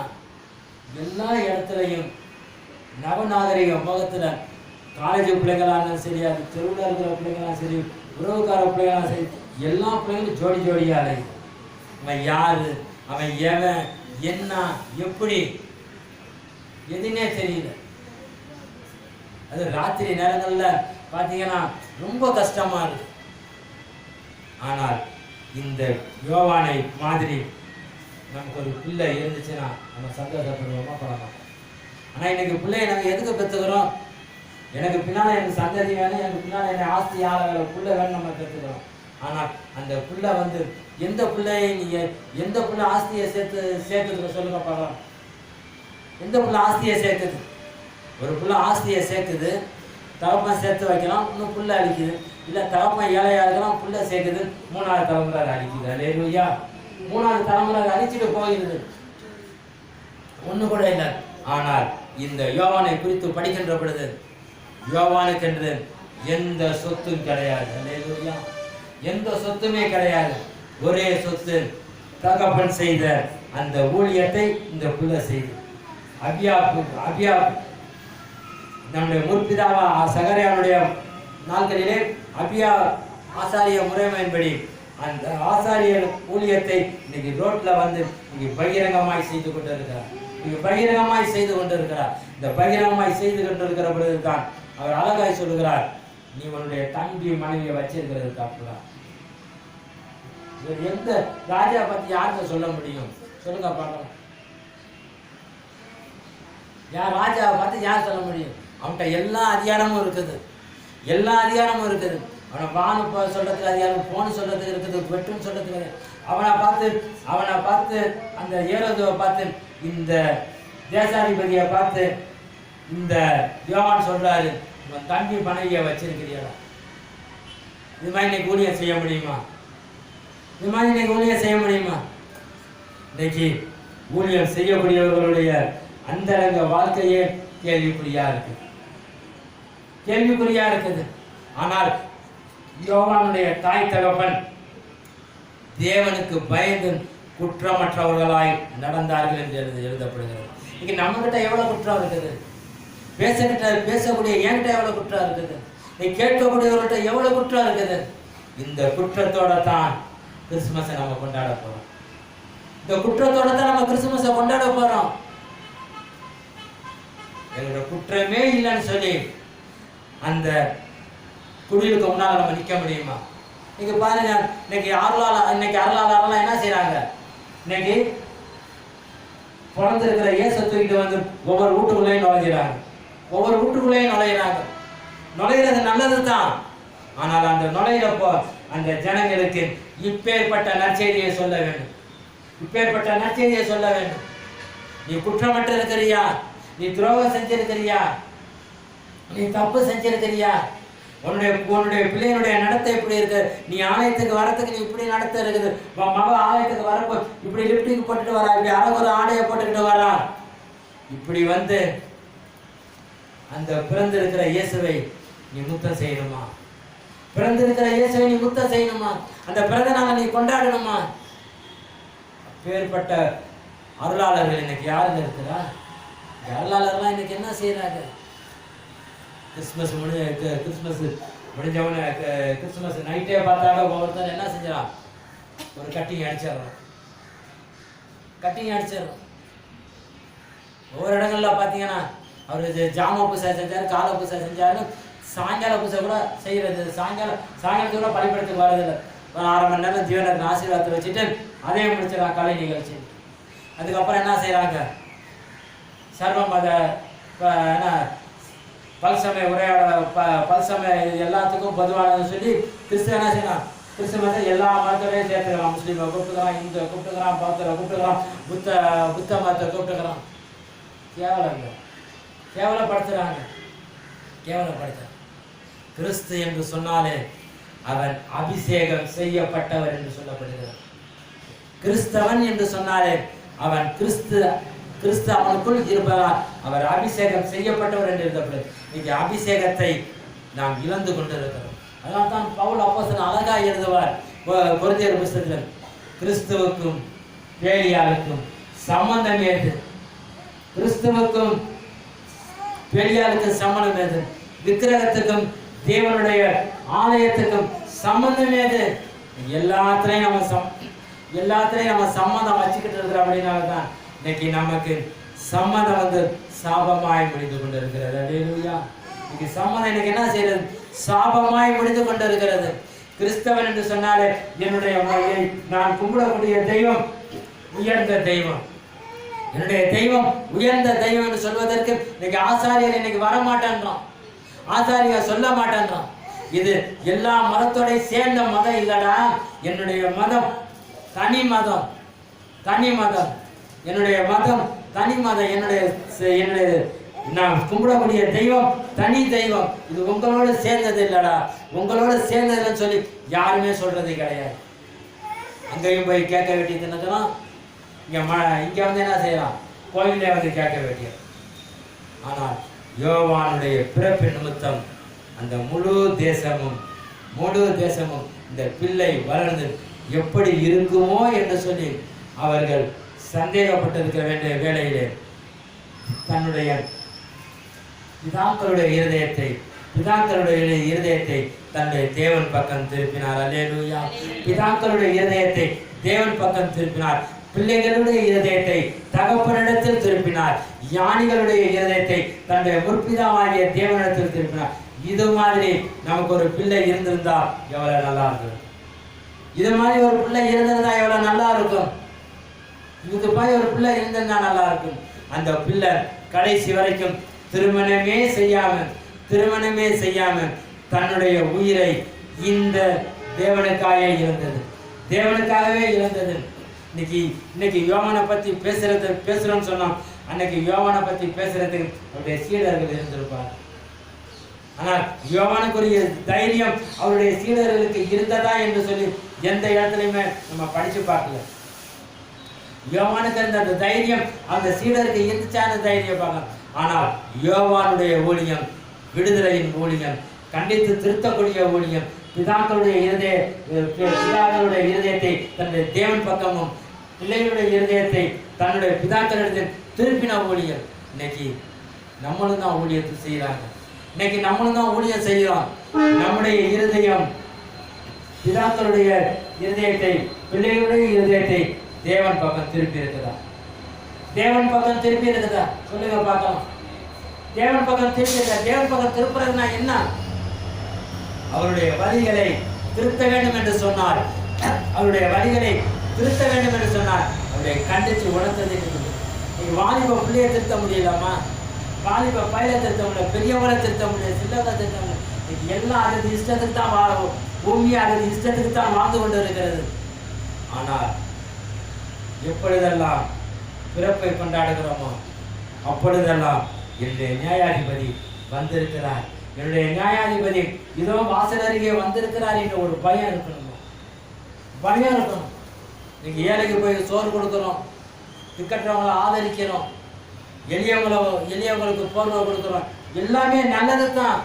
எல்லா இடத்துலையும் நவநாகரிக முகத்தில் காலேஜ் பிள்ளைங்களாலும் சரி, அது தெருவில் இருக்கிற பிள்ளைங்களாம் சரி, உறவுக்கார பிள்ளைங்களாம் சரி, எல்லா பிள்ளைங்களும் ஜோடி ஜோடியாக அலையுது. அவன் யாரு, அவன் எவன், என்ன, எப்படி, எதுன்னே தெரியல. அது ராத்திரி நேரங்களில் பார்த்தீங்கன்னா ரொம்ப கஷ்டமா இருக்கு. ஆனால் இந்த யோவானை மாதிரி நமக்கு ஒரு பிள்ளை இருந்துச்சுன்னா நம்ம சந்தோஷப்படுவோமா, பட மாட்டோம். ஆனால் இன்னைக்கு பிள்ளையை நாங்கள் எதுக்கு பெற்றுக்கிறோம்? எனக்கு பின்னால் எனக்கு சந்ததி வேணும், எனக்கு பின்னால் என்னை ஆஸ்தி ஆள பிள்ளை வேணும் நம்ம பெற்றுக்கிறோம். ஆனால் அந்த பிள்ளை வந்து எந்த பிள்ளையை நீங்கள் எந்த பிள்ளை ஆஸ்தியை சேர்க்குதுன்னு சொல்லுங்க பார்க்கலாம். எந்த பிள்ளை ஆஸ்தியை சேர்க்குது? ஒரு பிள்ளை ஆஸ்தியை சேர்க்குது, தகப்பன் சேர்த்து வைக்கலாம், இன்னும் பிள்ளை அழிக்குது. இல்லை தகப்பன் ஏழையாக இருக்கலாம், பிள்ளை சேர்க்குது, 3வது தலைமுறை அதை அழிக்குது. அல்லேலூயா. 3வது தலைமுறை அதை அழிச்சிட்டு போகிறது, ஒன்று கூட இல்லை. ஆனால் இந்த யோவானை குறித்து படிக்கின்ற பொழுது யோவானுக்கென்று எந்த சொத்தும் கிடையாது. அல்லேலூயா. எந்த சொத்துமே கிடையாது. ஒரே சொத்து, தகப்பன் செய்த அந்த ஊழியத்தை இந்த பிள்ளை செய்து அபியா நம்முடைய முற்பிதாவா சகரியானுடைய நாட்களிலே அபியா ஆசாரிய முறைமையின்படி அந்த ஆசாரிய ஊழியத்தை இன்னைக்கு ரோட்ல வந்து இன்னைக்கு பகிரங்கமாய் செய்து கொண்டிருக்கிறார். பகிரங்கமாய் செய்து கொண்டிருக்கிறார். இந்த பகிரங்கமாய் செய்து கொண்டிருக்கிற பொழுதுதான் அவர் அழகாய் சொல்லுகிறார், நீ உன்னுடைய தம்பி மனைவியை வச்சிருக்கிறது தப்புதான். எந்த ராஜா பத்தி யாருன்னு சொல்ல முடியும்? சொல்லுங்க பார்க்கலாம். யார் ராஜாவை பார்த்து யார் சொல்ல முடியும்? அவன்கிட்ட எல்லா அதிகாரமும் இருக்குது, எல்லா அதிகாரமும் இருக்குது. அவனை வானு சொல்றதுக்கு அதிகாரம், போன்னு சொல்றதுக்கு இருக்குது, வெட்டுன்னு சொல்றதுக்கு. அவனை பார்த்து அந்த ஏரோதுவை பார்த்து, இந்த தேசாதிபதியை பார்த்து இந்த யோவான் சொல்றாரு, உன் தம்பி மனைவியை வச்சிருக்கிறியா? இது மாதிரி இன்னைக்கு ஊழியம் செய்ய முடியுமா? இது மாதிரி இன்னைக்கு ஊழியம் செய்ய முடியுமா? இன்னைக்கு ஊழியம் செய்யக்கூடியவர்களுடைய அந்தரங்க வாழ்க்கையே கேள்விக்குறியா இருக்குது. ஆனால் யோவானுடைய தாய் தகப்பன் தேவனுக்கு பயந்து குற்றமற்றவர்களாய் நடந்தார்கள் என்று எழுதப்படுகிறது. இன்னைக்கு நம்ம கிட்ட எவ்வளவு குற்றம் இருக்குது? பேசக்கூடிய என்கிட்ட எவ்வளவு குற்றம் இருக்குது? நீ கேட்கக்கூடியவர்கிட்ட எவ்வளவு குற்றம் இருக்குது? இந்த குற்றத்தோட தான் கிறிஸ்துமஸை நம்ம கொண்டாட போறோம். இந்த குற்றத்தோட தான் நம்ம கிறிஸ்துமஸை கொண்டாட போறோம். எங்களோட குற்றமே இல்லைன்னு சொல்லி அந்த குடிலுக்கு முன்னால நம்ம நிக்க முடியுமா? நீங்க பாருங்க, இன்னைக்கு அருளாளர்லாம் என்ன செய்யறாங்க? இன்னைக்கு பிறந்திருக்கிற இயேசு தூக்கிட்டு வந்து ஒவ்வொரு வீட்டுக்குள்ளேயும் நுழையிறாங்க. நுழையிறது நல்லது தான். ஆனால் அந்த நுழையிறப்போ அந்த ஜனங்களுக்கு இப்பேற்பட்ட நற்செய்தியை சொல்ல வேண்டும். நீ குற்றமற்ற இருக்கிறியா? நீ துரோகம் செஞ்சிருக்கிறியா? நீ தப்பு செஞ்சிருக்கிறியா? உன்னுடைய பிள்ளையினுடைய நடத்தை எப்படி இருக்கு? நீ ஆலயத்துக்கு வரத்துக்கு நீ இப்படி நடத்த இருக்குது. மக ஆலயத்துக்கு வரப்போ இப்படி லிப்டிக் போட்டுட்டு வரா, இப்படி அழகு ஆடையை போட்டுக்கிட்டு வரா. இப்படி வந்து அந்த பிறந்திருக்கிற இயேசுவை நீ முத்தம் செய்யணுமா? அந்த பிறந்த நாளை நீ கொண்டாடணுமா? பேர்பட்ட அருளாளர்கள் இன்னைக்கு யாருங்க இருக்கிறா? அருளாளர்லாம் இன்னைக்கு என்ன செய்யறாங்க? கிறிஸ்மஸ் முடிஞ்சவன கிறிஸ்மஸ் நைட்டே பார்த்தாங்க ஒவ்வொருத்தர் என்ன செஞ்சிடான், ஒரு கட்டிங் அடிச்சிடறான். ஒவ்வொரு இடங்கள்ல பார்த்தீங்கன்னா அவர் ஜாம பூசை செஞ்சார், கால பூசை செஞ்சாரு, சாயங்கால பூசை கூட செய்யறது. சாயங்காலத்துக்கு கூட பள்ளிப்படத்துக்கு வர்றதில்லை. 6 மணி நேரம் ஜீவனுக்கு ஆசீர்வாதத்தை வச்சுட்டு அதே முடிச்சிடறான் கலை நிகழ்ச்சி. அதுக்கப்புறம் என்ன செய்யறாங்க, சர்வ மத என்ன பல்சமய உரையாட பல்சமய எல்லாத்துக்கும் பொதுவானது சொல்லி கிறிஸ்துவ என்ன செய்யலாம், கிறிஸ்துவ மதத்தை எல்லா மதத்தோடையும் சேர்த்துக்கிறான். முஸ்லீமை கூப்பிட்டுக்கிறான், இந்து கூப்பிட்டுக்கிறான், பௌத்தரை கூப்பிட்டுக்கிறான், புத்த மதத்தை கூப்பிட்டுக்கிறான். கேவலப்படுத்துறாங்க. கிறிஸ்து என்று சொன்னாலே அவன் அபிஷேகம் செய்யப்பட்டவர் என்று சொல்லப்படுகிறார். கிறிஸ்தவன் என்று சொன்னாலே அவன் கிறிஸ்து அவனுக்குள் இருப்பதால் அவர் அபிஷேகம் செய்யப்பட்டவர் என்று எழுதப்படுது. இன்னைக்கு அபிஷேகத்தை நாம் இழந்து கொண்டிருக்கிறோம். அதனால தான் பவுல் அப்போஸ்தலன் அழகா எழுதுவார் கொரிந்தியர் புத்தகத்தில், கிறிஸ்துவுக்கும் பேலியாளுக்கும் சம்பந்தம் ஏது, கிறிஸ்துவுக்கும் பேலியாளுக்கும் சம்பந்தம் ஏது, விக்கிரகத்துக்கும் தேவனுடைய ஆலயத்துக்கும் சம்பந்தம் ஏது. எல்லாத்திலையும் நம்ம சம்மந்தம் வச்சுக்கிட்டு இருக்கிறோம். அப்படின்னால தான் இன்னைக்கு நமக்கு சம்மதம் சாபமாய் முடிந்து கொண்டிருக்கிறது. அல்லேலூயா. இன்னைக்கு சம்மதம் இன்னைக்கு என்ன செய்யறது, சாபமாய் முடிந்து கொண்டிருக்கிறது. கிறிஸ்தவன் என்று சொன்னாலே என்னுடைய நான் கும்பிடக்கூடிய தெய்வம் உயர்ந்த தெய்வம், என்னுடைய தெய்வம் உயர்ந்த தெய்வம் என்று சொல்வதற்கு இன்னைக்கு ஆசாரியர் இன்னைக்கு வரமாட்டேன்றான், ஆசாரியர் சொல்ல மாட்டேன்றான். இது எல்லா மதத்தோட சேர்ந்த மதம் இல்லடா, என்னுடைய மதம் தனி மதம், என்னுடைய மதம் தனி மதம், என்னுடைய நான் கும்பிடக்கூடிய தெய்வம் தனி தெய்வம், இது உங்களோட சேர்ந்தது இல்லடா, உங்களோட சேர்ந்ததுன்னு சொல்லி யாருமே சொல்றது கிடையாது. அங்கேயும் போய் கேட்க வேண்டியது என்னதுன்னா, இங்க என்ன செய்யலாம், கோயிலே கேட்க வேண்டியது. ஆனால் யோவானுடைய பிறப்பு நிமித்தம் அந்த முழு தேசமும் இந்த பிள்ளை வளர்ந்து எப்படி இருக்குமோ என்று சொல்லி அவர்கள் சந்தேகப்பட்டிருக்க வேண்டிய வேளையிலே தன்னுடைய பிதாக்களுடைய இருதயத்தை தன்னுடைய தேவன் பக்கம் திருப்பினார். அல்லேலூயா. பிதாக்களுடைய இருதயத்தை தேவன் பக்கம் திருப்பினார். பிள்ளைகளுடைய இருதயத்தை தகப்பனிடத்தில் திருப்பினார். ஞானிகளுடைய இருதயத்தை தன்னுடைய முற்பிதாவாகிய தேவனிடத்தில் திருப்பினார். இது மாதிரி நமக்கு ஒரு பிள்ளை இருந்திருந்தா எவ்வளவு நல்லா இருக்கும். இது மாதிரி ஒரு பிள்ளை இருந்திருந்தா எவ்வளவு நல்லா இருக்கும். இது மாதிரி ஒரு பிள்ளை இருந்திருந்தா நல்லா இருக்கும். அந்த பிள்ளை கடைசி வரைக்கும் திருமணமே செய்யாம தன்னுடைய உயிரை இந்த தேவனுக்காகவே இருந்தது. இன்னைக்கு யோவானை பத்தி பேசுறோம்னு சொன்னோம். அன்னைக்கு யோவானை பத்தி பேசுறதுக்கு அவருடைய சீடர்கள் இருந்திருப்பார். ஆனால் யோவானுக்குரிய தைரியம் அவருடைய சீடர்களுக்கு இருந்ததா என்று சொல்லி எந்த இடத்துலையுமே நம்ம படிச்சு பார்க்கல. யோவானுக்கு இருந்த அந்த தைரியம் அந்த சீடருக்கு இருந்துச்சான தைரியம் பார்க்கலாம். ஆனால் யோவானுடைய ஊழியம் விடுதலையின் ஊழியம், கண்டித்து திருத்தக்கூடிய ஊழியம், பிதாக்களுடைய இருதயத்தை தன்னுடைய தேவன் பக்கமும் பிள்ளைகளுடைய இருதயத்தை தன்னுடைய பிதாக்களிடத்தில் திருப்பின ஊழியம். இன்னைக்கு நம்மளும் தான் ஊழியத்தை செய்யறாங்க. இன்னைக்கு நம்மளும் தான் ஊழியம் செய்கிறோம். நம்முடைய இருதயம் பிதாக்களுடைய இருதயத்தை பிள்ளைகளுடைய இருதயத்தை தேவன் பக்கம் திருப்பி இருக்குதா? சொல்லுங்க பார்க்கலாம். தேவன் பக்கம் திருப்புறதுனா என்ன? அவருடைய வழிகளை திருத்த வேண்டும் என்று சொன்னார். அவருடைய கண்டித்து உணர்த்தது. வாலிப பிள்ளையை திருத்த முடியலாமா? வாலிப பயிரை திருத்த முடியல, பெரியவரை திருத்த முடியல, சின்னவரை திருத்த முடியல. எல்லாம் அதது இஷ்டத்துக்கு தான் வாழும். பூமி அதது இஷ்டத்துக்கு தான் வாழ்ந்து கொண்டு இருக்கிறது. ஆனால் எப்பொழுதெல்லாம் பிறப்பை கொண்டாடுகிறோமோ அப்பொழுதெல்லாம் என்னுடைய நியாயாதிபதி வந்திருக்கிறார், என்னுடைய நியாயாதிபதி இதோ வாசல் அருகே வந்திருக்கிறார் என்ற ஒரு பயம் இருக்கணும். நீங்க ஏழைக்கு போய் சோறு கொடுக்கிறோம், திக்கற்றவங்களை ஆதரிக்கிறோம், எளியவங்களுக்கு போர்வை கொடுக்கிறோம், எல்லாமே நல்லது தான்.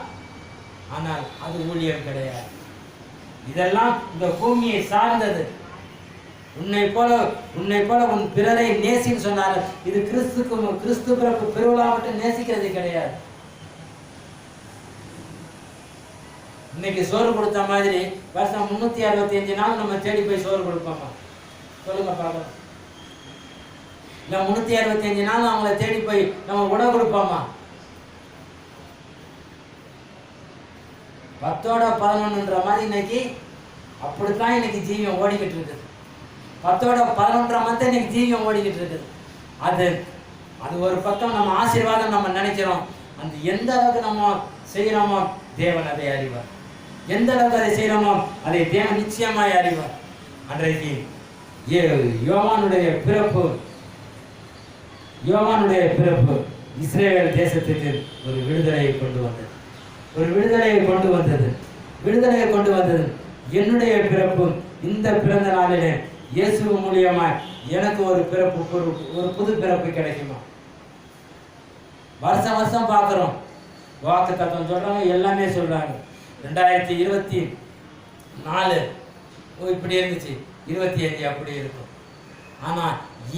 ஆனால் அது ஊழியம் கிடையாது. இதெல்லாம் இந்த பூமியை சார்ந்தது. உன்னை போல உன் பிறரை நேசின்னு சொன்னார். இது கிறிஸ்து பிறப்பு பெருவிழா மட்டும் நேசிக்கிறது கிடையாது. இன்னைக்கு சோறு கொடுத்த மாதிரி வருஷம் 365 நாள் நம்ம தேடி போய் சோறு கொடுப்போமா? சொல்லுங்க பார்க்கலாம். இல்லை 365 நாள் அவங்கள தேடி போய் நம்ம உணவு கொடுப்போமா? 10ஓட 11ன்ற மாதிரி இன்னைக்கு அப்படித்தான் இன்னைக்கு ஜீவியம் ஓடிக்கிட்டு இருக்குது. 10ஓட 11ஆம் மந்த் இன்னைக்கு ஜீவியம் ஓடிக்கிட்டு இருக்குது. அது ஒரு பக்கம் நம்ம ஆசீர்வாதம் நம்ம நினைக்கிறோம். அந்த எந்த அளவுக்கு நம்ம செய்யறோமோ தேவன் அதை அறிவார். எந்த அளவுக்கு அதை செய்யறோமோ அதை தேவன் நிச்சயமாய் அறிவார். அன்றைக்கு யோவானுடைய பிறப்பு இஸ்ரேல் தேசத்துக்கு ஒரு விடுதலையை கொண்டு வந்தது. என்னுடைய பிறப்பு, இந்த பிறந்த நாளிலே இயேசு மூலியமாய் எனக்கு ஒரு பிறப்பு, ஒரு புது பிறப்பு கிடைக்குமா? வருஷம் பார்க்குறோம், வாக்கு தத்துவம் சொல்றாங்க, எல்லாமே சொல்றாங்க. 2024 இப்படி இருந்துச்சு, 25 அப்படி இருக்கும். ஆனா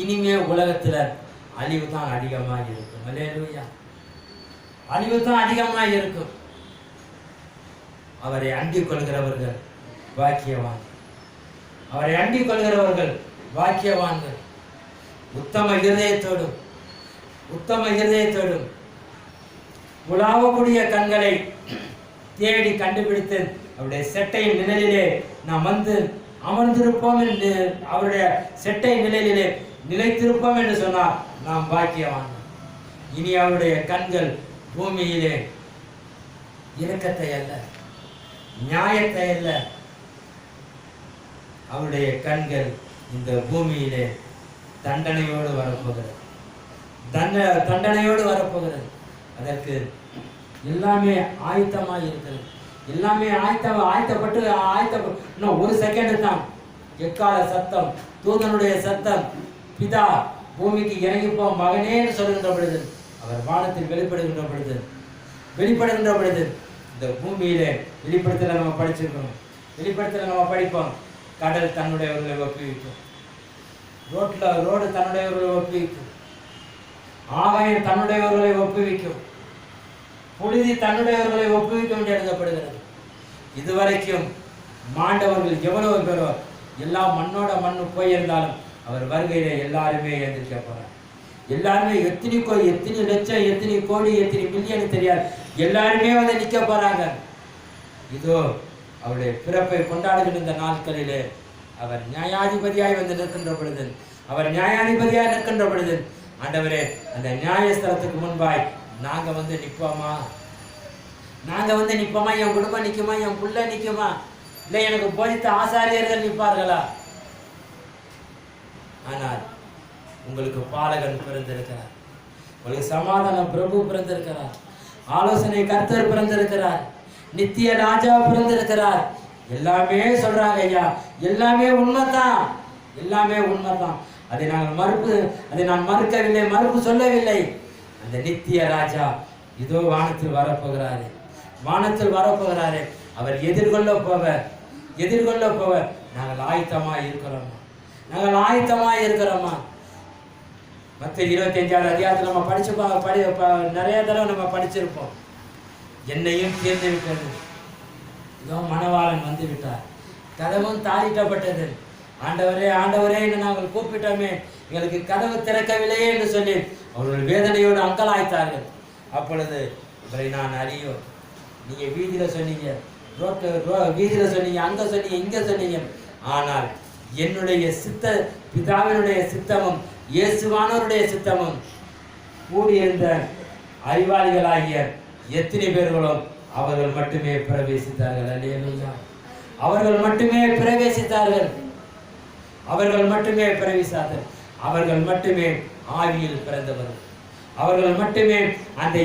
இனிமே உலகத்துல அழிவு தான் அதிகமாக இருக்கும். அல்லேலூயா, அழிவு தான் அதிகமாக இருக்கும். அவரை அண்டிக் கொள்கிறவர்கள் பாக்கியவான்கள். உத்தம இருதயத்தோடும் உலாவக்கூடிய கண்களை தேடி கண்டுபிடித்து அவருடைய செட்டையின் நிழலிலே நாம் வந்து அமர்ந்திருப்போம் என்று, அவருடைய செட்டை நிழலிலே நிலைத்திருப்போம் என்று சொன்னார் நாம் பாக்கியவான். இனி அவருடைய கண்கள் பூமியிலே இரக்கத்தை அல்ல, நியாயத்தை அல்ல, அவருடைய கண்கள் இந்த பூமியிலே தண்டனையோடு வரப்போகிறது. அதற்கு எல்லாமே ஆயத்தமாக இருக்கிறது. எல்லாமே ஆயத்தப்பட்டு இன்னும் ஒரு செகண்ட் தான். எக்கால சத்தம், தூதனுடைய சத்தம், பிதா பூமிக்கு இறங்கிப்போ மகனேன்னு சொல்லுகின்ற பொழுது, அவர் வானத்தில் வெளிப்படுகின்ற பொழுது இந்த பூமியிலே வெளிப்படுத்தல நம்ம படிச்சிருக்கோம். வெளிப்படுத்தல நம்ம படிப்போம். கடல் தன்னுடையவர்களை ஒப்புவிக்கும், ரோடு தன்னுடையவர்களை ஒப்புவிக்கும், ஆகாயம் தன்னுடையவர்களை ஒப்புவிக்கும், புழுதி தன்னுடையவர்களை ஒப்புவிக்கும் என்று எழுதப்படுகிறது. இதுவரைக்கும் மாண்டவர்கள் எவ்வளவு பேரோ, எல்லாம் மண்ணோட மண்ணு போயிருந்தாலும் அவர் வருகையில எல்லாருமே எழுந்திருக்க போறார். எல்லாருமே எத்தனை லட்சம், எத்தனை கோடி, எத்தனை மில்லியன் தெரியாது, எல்லாருமே வந்து நிற்க போறாங்க. இதோ அவருடைய பிறப்பை கொண்டாடுகின்ற இந்த நாட்களிலே அவர் நியாயாதிபதியாய் வந்து நிற்கின்ற பொழுது, ஆண்டவரே அந்த நியாயஸ்தலத்துக்கு முன்பாய் நாங்க வந்து நிற்போமா? என் குடும்பம் நிற்குமா? என் புள்ள நிற்குமா? இல்லை எனக்கு போதித்த ஆசாரியர்கள் நிற்பார்களா? ஆனால் உங்களுக்கு பாலகன் பிறந்திருக்கிறார், உங்களுக்கு சமாதான பிரபு பிறந்திருக்கிறார், ஆலோசனை கர்த்தர் பிறந்திருக்கிறார், நித்திய ராஜா பிறந்திருக்கிறார். எல்லாமே சொல்றாங்க ஐயா, எல்லாமே உண்மைதான். அதை நான் மறுக்கவில்லை, மறுப்பு சொல்லவில்லை. அந்த நித்திய ராஜா இதோ வானத்தில் வரப்போகிறாரு. அவர் எதிர்கொள்ள போவர். நாங்கள் ஆயத்தமாய் இருக்கிறோமா? மத்தேயு 25வது அதிகாரத்தில் நம்ம நிறைய தடவை நம்ம படிச்சிருப்போம். என்னையும் தேர்ந்து விட்டது, இதோ மணவாளன் வந்து விட்டார், கதவும் தாளிட்டப்பட்டது. ஆண்டவரே என்று நாங்கள் கூப்பிட்டோமே, எங்களுக்கு கதவு திறக்கவில்லையே என்று சொல்லி அவர்கள் வேதனையோடு அங்கலாய்த்தார்கள். அப்பொழுது இவரை நான் அறியோ, நீங்க வீதியில சொன்னீங்க, வீதியில சொன்னீங்க, அங்க சொன்னீங்க, இங்க சொன்னீங்க, ஆனால் என்னுடைய பிதாவினுடைய சித்தமும் இயேசுவானவருடைய சித்தமும் கூடியிருந்த அறிவாளிகளாகிய எத்தனை பேர்களும் அவர்கள் மட்டுமே பிரவேசித்தார்கள். அல்லேலூயா, அவர்கள் மட்டுமே பிரவேசித்தார்கள். அவர்கள் மட்டுமே ஆவியில் பிறந்தவர்கள். அவர்கள் மட்டுமே அந்த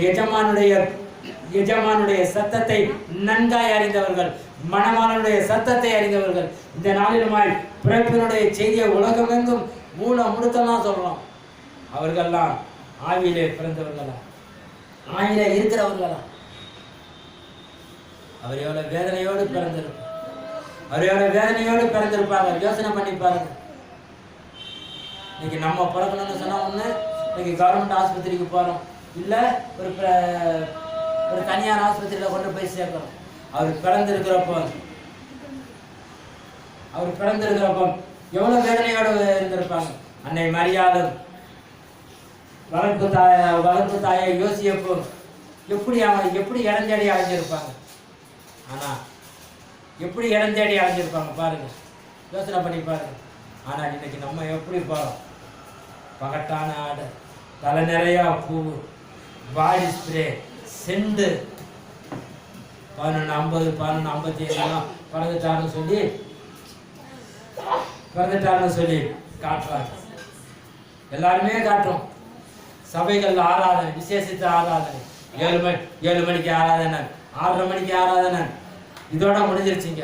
எஜமானுடைய சத்தத்தை நன்காய் அறிந்தவர்கள், மணவாளனுடைய சத்தத்தை அறிந்தவர்கள். இந்த நாளிலுமாய் பிறப்பினுடைய செய்தியை உலகமெங்கும் முழுக்கெல்லாம் சொல்றோம். அவர்கள்லாம் ஆவியிலே பிறந்தவர்களா? ஆவியிலே இருக்கிறவர்களா? அவர் எவ்வளவு வேதனையோடு பிறந்திருப்பாங்க. யோசனை பண்ணி பாருங்க. இன்னைக்கு நம்ம பிறக்கணும்னு சொன்னா ஒண்ணு, இன்னைக்கு கவர்மெண்ட் ஆஸ்பத்திரிக்கு போறோம், இல்ல ஒரு தனியார் ஆஸ்பத்திரியில கொண்டு போய் சேர்க்கிறோம். அவர் பிறந்திருக்கிறப்போ எவ்வளவு வேதனையோடு இருந்திருப்பாங்க. அன்னை மரியாளும் வளர்ப்பு தாயை யோசியப்போ எப்படி இடந்தேடி அடைஞ்சிருப்பாங்க. ஆனா எப்படி இடந்தேடி அடைஞ்சிருப்பாங்க பாருங்க, யோசனை பண்ணி பாருங்க. ஆனா இன்னைக்கு நம்ம எப்படி போறோம்? பகட்டான ஆடை, தலை நிறையா பூ, பாடி ஸ்ப்ரே, செண்டு, 11:50 11:55 பிறந்துட்டாருன்னு சொல்லி காட்டுறாங்க. எல்லாருமே காட்டுறோம். சபைகள் ஆராதனை, விசேஷித்த ஆராதனை, 7 மணிக்கு ஆராதனை, 6:30 மணிக்கு ஆராதனை, இதோட முடிஞ்சிருச்சுங்க.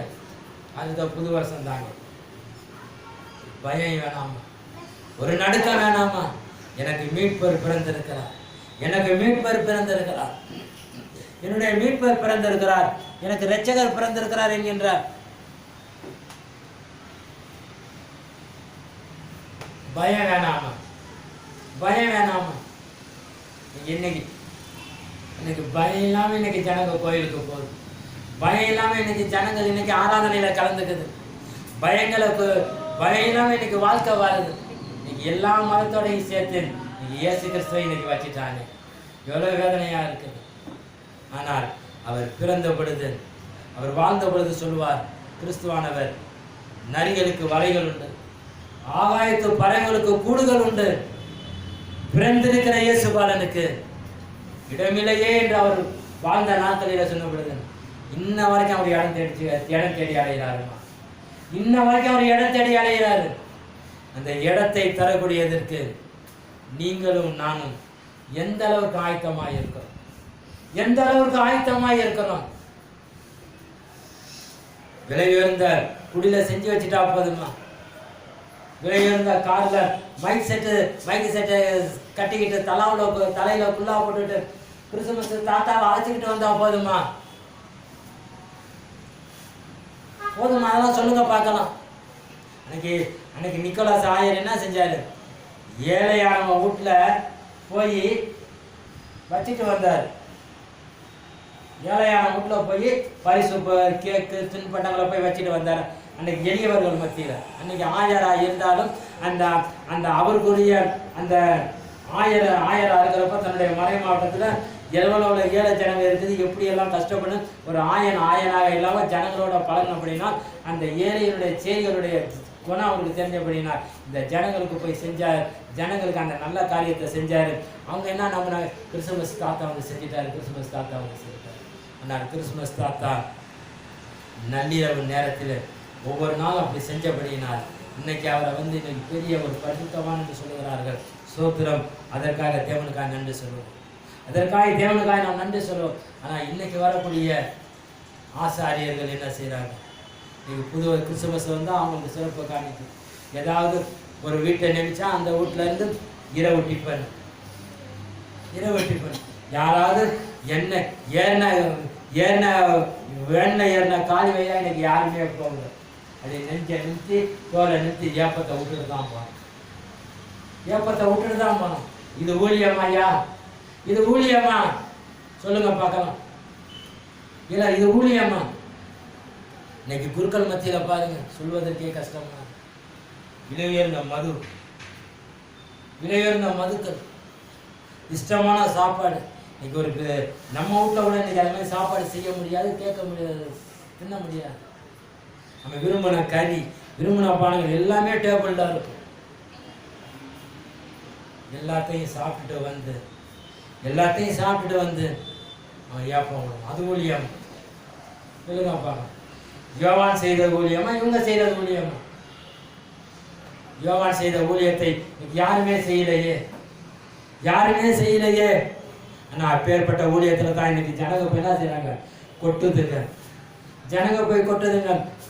அதுதான் புது வருஷம் தாங்க. பயம் வேணாமா? ஒரு நடுக்கம் வேணாமா? எனக்கு மீட்பர் பிறந்திருக்கிறார், எனக்கு மீட்பர் பிறந்திருக்கிறார், என்னுடைய மீட்பர் பிறந்திருக்கிறார், எனக்கு இரட்சகர் பிறந்திருக்கிறார் என்கின்ற பயம் வேணாமா? பயம் வேணாமா? இன்னைக்கு பயம் இல்லாம இன்னைக்கு ஜனங்க கோயிலுக்கு போகுது. பயம் இல்லாம இன்னைக்கு ஜனங்கள் இன்னைக்கு ஆராதனையில கலந்துக்குது. பயம் இல்லாம இன்னைக்கு வாழ்க்கை வாழுது. இன்னைக்கு எல்லா மதத்தோடையும் சேர்த்து இன்னைக்கு இயேசு கிறிஸ்துவை இன்னைக்கு வச்சுட்டாங்க. எவ்வளவு வேதனையா இருக்குது. ஆனால் அவர் பிறந்த பொழுது, அவர் வாழ்ந்த பொழுது சொல்லுவார், கிறிஸ்துவானவர் நரிகளுக்கு வலைகள் உண்டு, ஆகாயத்து பறவைகளுக்கு கூடுகள் உண்டு, பிறந்திருக்கிற இயேசு பாலனுக்கு இடமில்லையே என்று அவர் வாழ்ந்த நாட்களில சொன்ன பொழுது இன்ன வரைக்கும் அவர் இடம் தேடி அடைகிறாருமா. இன்ன வரைக்கும் அவர் இடம் தேடி அடைகிறாரு. அந்த இடத்தை தரக்கூடியதற்கு நீங்களும் நானும் எந்த அளவுக்கு ஆயத்தமாய் இருக்கிறோம்? எந்த அளவுக்கு ஆயத்தமாய் இருக்கிறோம்? விலை உயர்ந்த குடியில செஞ்சு வச்சுட்டா போதுமா? விலை உயர்ந்த கார்ல மைக் செட்டு கட்டிக்கிட்டு தலையில குல்லா போட்டுட்டு கிறிஸ்துமஸ் தாத்தாவை அழைச்சிக்கிட்டு வந்தா போதுமா? அதெல்லாம் சொல்லுங்க பார்க்கலாம். அன்னைக்கு நிக்கோலாஸ் ஆயர் என்ன செஞ்சாரு? ஏழையான வீட்டுல போய் வச்சுட்டு வந்தார். ஏழையான வீட்டுல போய் பரிசு, கேக்கு, தின்பண்டங்களை போய் வச்சுட்டு வந்தார். அன்னைக்கு எளியவர்கள் மத்தியில அன்னைக்கு ஆயரா இருந்தாலும் அந்த அவருக்குரிய அந்த ஆயரா இருக்கிறப்ப தன்னுடைய மறை மாவட்டத்துல எவ்வளவு ஏழை ஜனங்கள் இருக்குது, எப்படியெல்லாம் கஷ்டப்படும் ஒரு ஆயனாக இல்லாம ஜனங்களோட பழகணும் அப்படின்னா அந்த ஏழைகளுடைய செய்திகளுடைய குணம் அவருக்கு தெரிஞ்சபடினா இந்த ஜனங்களுக்கு போய் செஞ்சார். ஜனங்களுக்கு அந்த நல்ல காரியத்தை செஞ்சாரு. அவங்க என்ன நம்பினாங்க? கிறிஸ்துமஸ் தாத்தா வந்து செஞ்சுட்டாரு, கிறிஸ்துமஸ் தாத்தா வந்து செஞ்சுட்டாரு. ஆனால் கிறிஸ்துமஸ் தாத்தா நள்ளிரவு நேரத்தில் ஒவ்வொரு நாளும் அப்படி செஞ்சபடியினால் இன்னைக்கு அவரை வந்து இன்னைக்கு பெரிய ஒரு பரிசுத்தவான் என்று சொல்லுகிறார்கள். சோத்திரம். அதற்காக தேவனுக்காக நன்றி சொல்லுவோம். நாம் நன்றி சொல்லுவோம். ஆனால் இன்னைக்கு வரக்கூடிய ஆசாரியர்கள் என்ன செய்கிறாங்க? இன்னைக்கு புது கிறிஸ்துமஸ் வந்தால் அவங்களுக்கு சிறப்பு காணிக்கும். ஏதாவது ஒரு வீட்டை நினைச்சா அந்த வீட்டில இருந்து இரவு டிஃபன். யாராவது ஏறின காலி வையா இன்னைக்கு யாருமே போகல. அதை நிறுத்தி தோலை நிறுத்தி ஏப்பத்தை விட்டுட்டு தான் போனோம். இது ஊழியமாயா? இது ஊழியமா? சொல்லுங்க பார்க்கலாம். இல்ல இது ஊழியமா? இன்னைக்கு குருக்கள் மத்தியில பாருங்க, சொல்வதற்கே கஷ்டமா. விலையுயர்ந்த மதுக்கள், இஷ்டமான சாப்பாடு. இன்னைக்கு ஒரு நம்ம வீட்டில் கூட இன்னைக்கு அது மாதிரி சாப்பாடு செய்ய முடியாது, கேட்க முடியாது, தின்ன முடியாது. நம்ம விரும்பின கறி, விரும்பின பானங்கள் எல்லாமே டேபிள்ல இருக்கும். எல்லாத்தையும் சாப்பிட்டுட்டு வந்து அவன் ஏப்பம். அது ஊழியம். சொல்லுங்கப்பா, யோவான் செய்த ஊழியமா இவங்க செய்தது ஊழியமா? யோவான் செய்த ஊழியத்தை யாருமே செய்யலையே. ஆனால் அப்பேற்பட்ட ஊழியத்தில் தான் இன்னைக்கு ஜனங்க போய் என்ன செய்யறாங்க? கொட்டுதுங்க.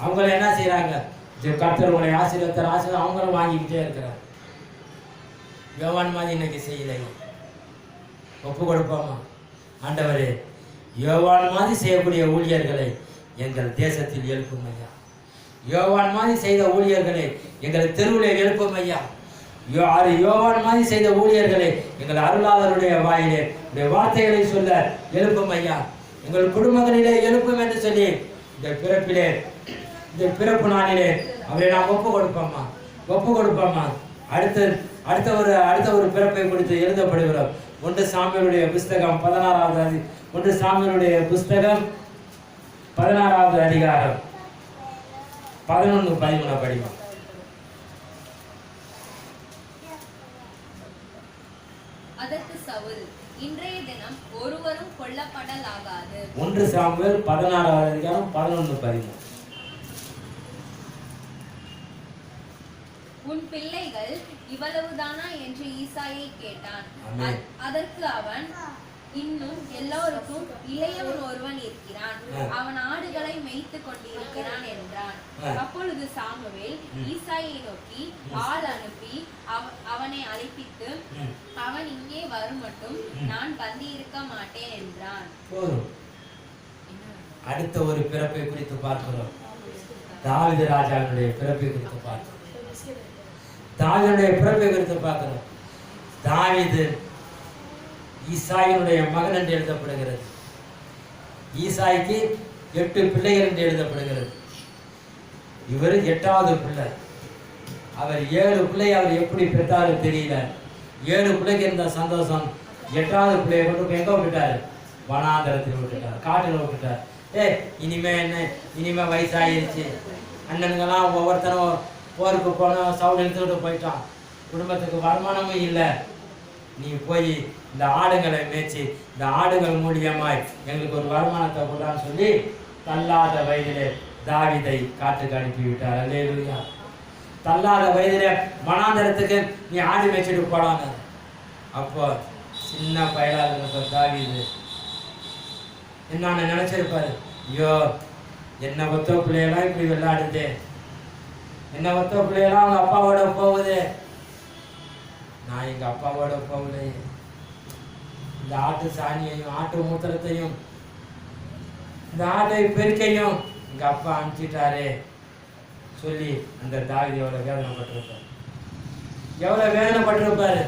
அவங்கள என்ன செய்யறாங்க? கர்த்தர் உங்களை ஆசீர்வாதம் அவங்களும் வாங்கிக்கிட்டே இருக்கிறாங்க. யோவான் மாதிரி இன்னைக்கு செய்யலையே. ஒப்பு கொடுப்போமா? ஆண்டவரே, யோவான் மாதிரி செய்யக்கூடிய ஊழியர்களை எங்கள் தேசத்தில் எழுப்பும் ஐயா. யோவான் மாதிரி செய்த ஊழியர்களை எங்கள் தெருவில் எழுப்பும் ஐயா. யோவான் மாதிரி செய்த ஊழியர்களை எங்கள் அருளாளருடைய வாயிலே வார்த்தைகளை சொல்ல எழுப்பும் ஐயா. எங்கள் குடும்பங்களிலே எழுப்பும் என்று சொல்லி இந்த பிறப்பு நாளிலே அவரை நாம் ஒப்பு கொடுப்போம்மா. அடுத்த ஒரு பிறப்பை குறித்து எழுதப்படுகிறோம். 1 சாமுவேலுடைய புஸ்தகம் 16வது அதிகாரம் 11-13 படிப்போம். அதற்கு சவுல், இன்றைய தினம் ஒருவரும் கொல்லப்படலாகாது. 1 சாமுவேல் 16வது அதிகாரம் 11-13. உன் பிள்ளைகள் இவ்வளவுதானா என்று ஈசாயை கேட்டான். அதற்கு அவன், இன்னும் எல்லோருக்கும் இளையவன் ஒருவன் இருக்கிறான், அவன் ஆடுகளை மேய்த்து கொண்டிருக்கிறான் என்றான். அப்பொழுது சாமுவேல் ஈசாயை நோக்கி ஆள் அனுப்பி அவனை அழைப்பித்து, அவன் இங்கே வரும் மட்டும் நான் பந்தி இருக்க மாட்டேன் என்றான். அடுத்த ஒரு பிறப்பை குறித்து பார்க்கிறோம். தாவீது ராஜாவினுடைய பிறப்பை குறித்து பார்க்கிறோம். தாவீது ஈசாயினுடைய மகன் என்று எழுதப்படுகிறது. ஈசாய்க்கு 8 பிள்ளைகள் என்று எழுதப்படுகிறது. இவர் 8வது பிள்ளை. அவர் 7 பிள்ளை அவர் எப்படி பெற்றாலும் தெரியல. 7 பிள்ளைக்கு இருந்த சந்தோஷம் 8வது பிள்ளையை கொண்டு எங்க விட்டுட்டாரு? வனாந்தரத்தில் விட்டுட்டார், காட்டில் விட்டுட்டார். இனிமே வயசாயிருச்சு. அண்ணனுங்கெல்லாம் ஒவ்வொருத்தரும் போருக்கு போனோம், சவுல் எடுத்துக்கிட்டு போயிட்டான். குடும்பத்துக்கு வருமானமும் இல்லை. நீ போய் இந்த ஆடுகளை மேய்ச்சி இந்த ஆடுகள் மூலியமாய் எங்களுக்கு ஒரு வருமானத்தை கொண்டான்னு சொல்லி தள்ளாத வயதிலே தாவீதை காட்டுக்கு அனுப்பிவிட்டார். அல்லேலூயா. தள்ளாத வயதிலே வனாந்தரத்துக்கு நீ ஆடு மேய்ச்சிட்டு போடாங்க. அப்போ சின்ன பயலாக இருக்க தாவீது என்னன்னு நினைச்சிருப்பாரு, ஐயோ என்ன ஒத்த பிள்ளையெல்லாம் இப்படி விளையாடுது, என்ன ஒத்த பிள்ளையெல்லாம் அவங்க அப்பாவோட போகுது, நான் எங்க அப்பாவோட போகலை. இந்த ஆட்டு சாணியையும் ஆட்டு மூத்திரத்தையும் இந்த ஆட்டை பெருக்கையும் எங்க அப்பா அனுப்பிச்சிட்டாரே சொல்லி அந்த தாவீது எவ்வளவு வேதனைப்பட்டிருப்பாரு.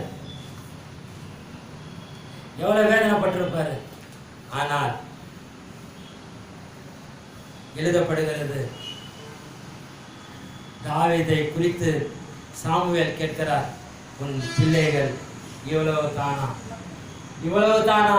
ஆனால் எழுதப்படுகிறது, தாவீதை குறித்து சாமுவேல் கேட்கிறார், உன் பிள்ளைகள் இவ்வளவு தானா,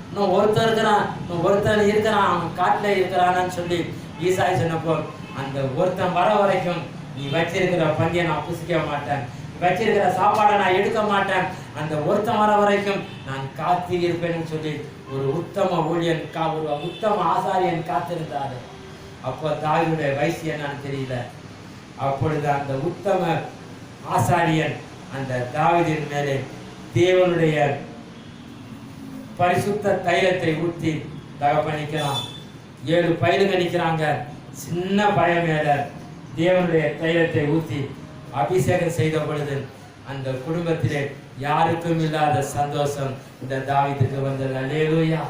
இன்னும் ஒருத்தர் இருக்கிறான், அவன் காட்டில் இருக்கிறான்னு சொல்லி ஈசாய் சொன்னப்போ, அந்த ஒருத்தன் வர வரைக்கும் நீ வச்சிருக்கிற பந்தியை நான் புசிக்க மாட்டேன், வச்சிருக்கிற சாப்பாடை நான் எடுக்க மாட்டேன், அந்த ஒருத்தன் வர வரைக்கும் நான் காத்து இருப்பேன்னு சொல்லி ஒரு உத்தம ஊழியன், ஒரு உத்தம ஆசாரியன் காத்திருந்தாரு. அப்போ தாவீதுடைய வயசு என்னன்னு தெரியல. அப்பொழுது அந்த உத்தம ஆசாரியன் அந்த தாவீதின் மேலே தேவனுடைய பரிசுத்த தைலத்தை ஊற்றி தகப்பனிக்கலாம். 7 பயிலுங்க நிற்கிறாங்க. சின்ன பையன் மேல தேவனுடைய தைலத்தை ஊற்றி அபிஷேகம் செய்த பொழுது அந்த குடும்பத்திலே யாருக்கும் இல்லாத சந்தோஷம் இந்த தாவீதுக்கு வந்தது. அல்லேலூயா.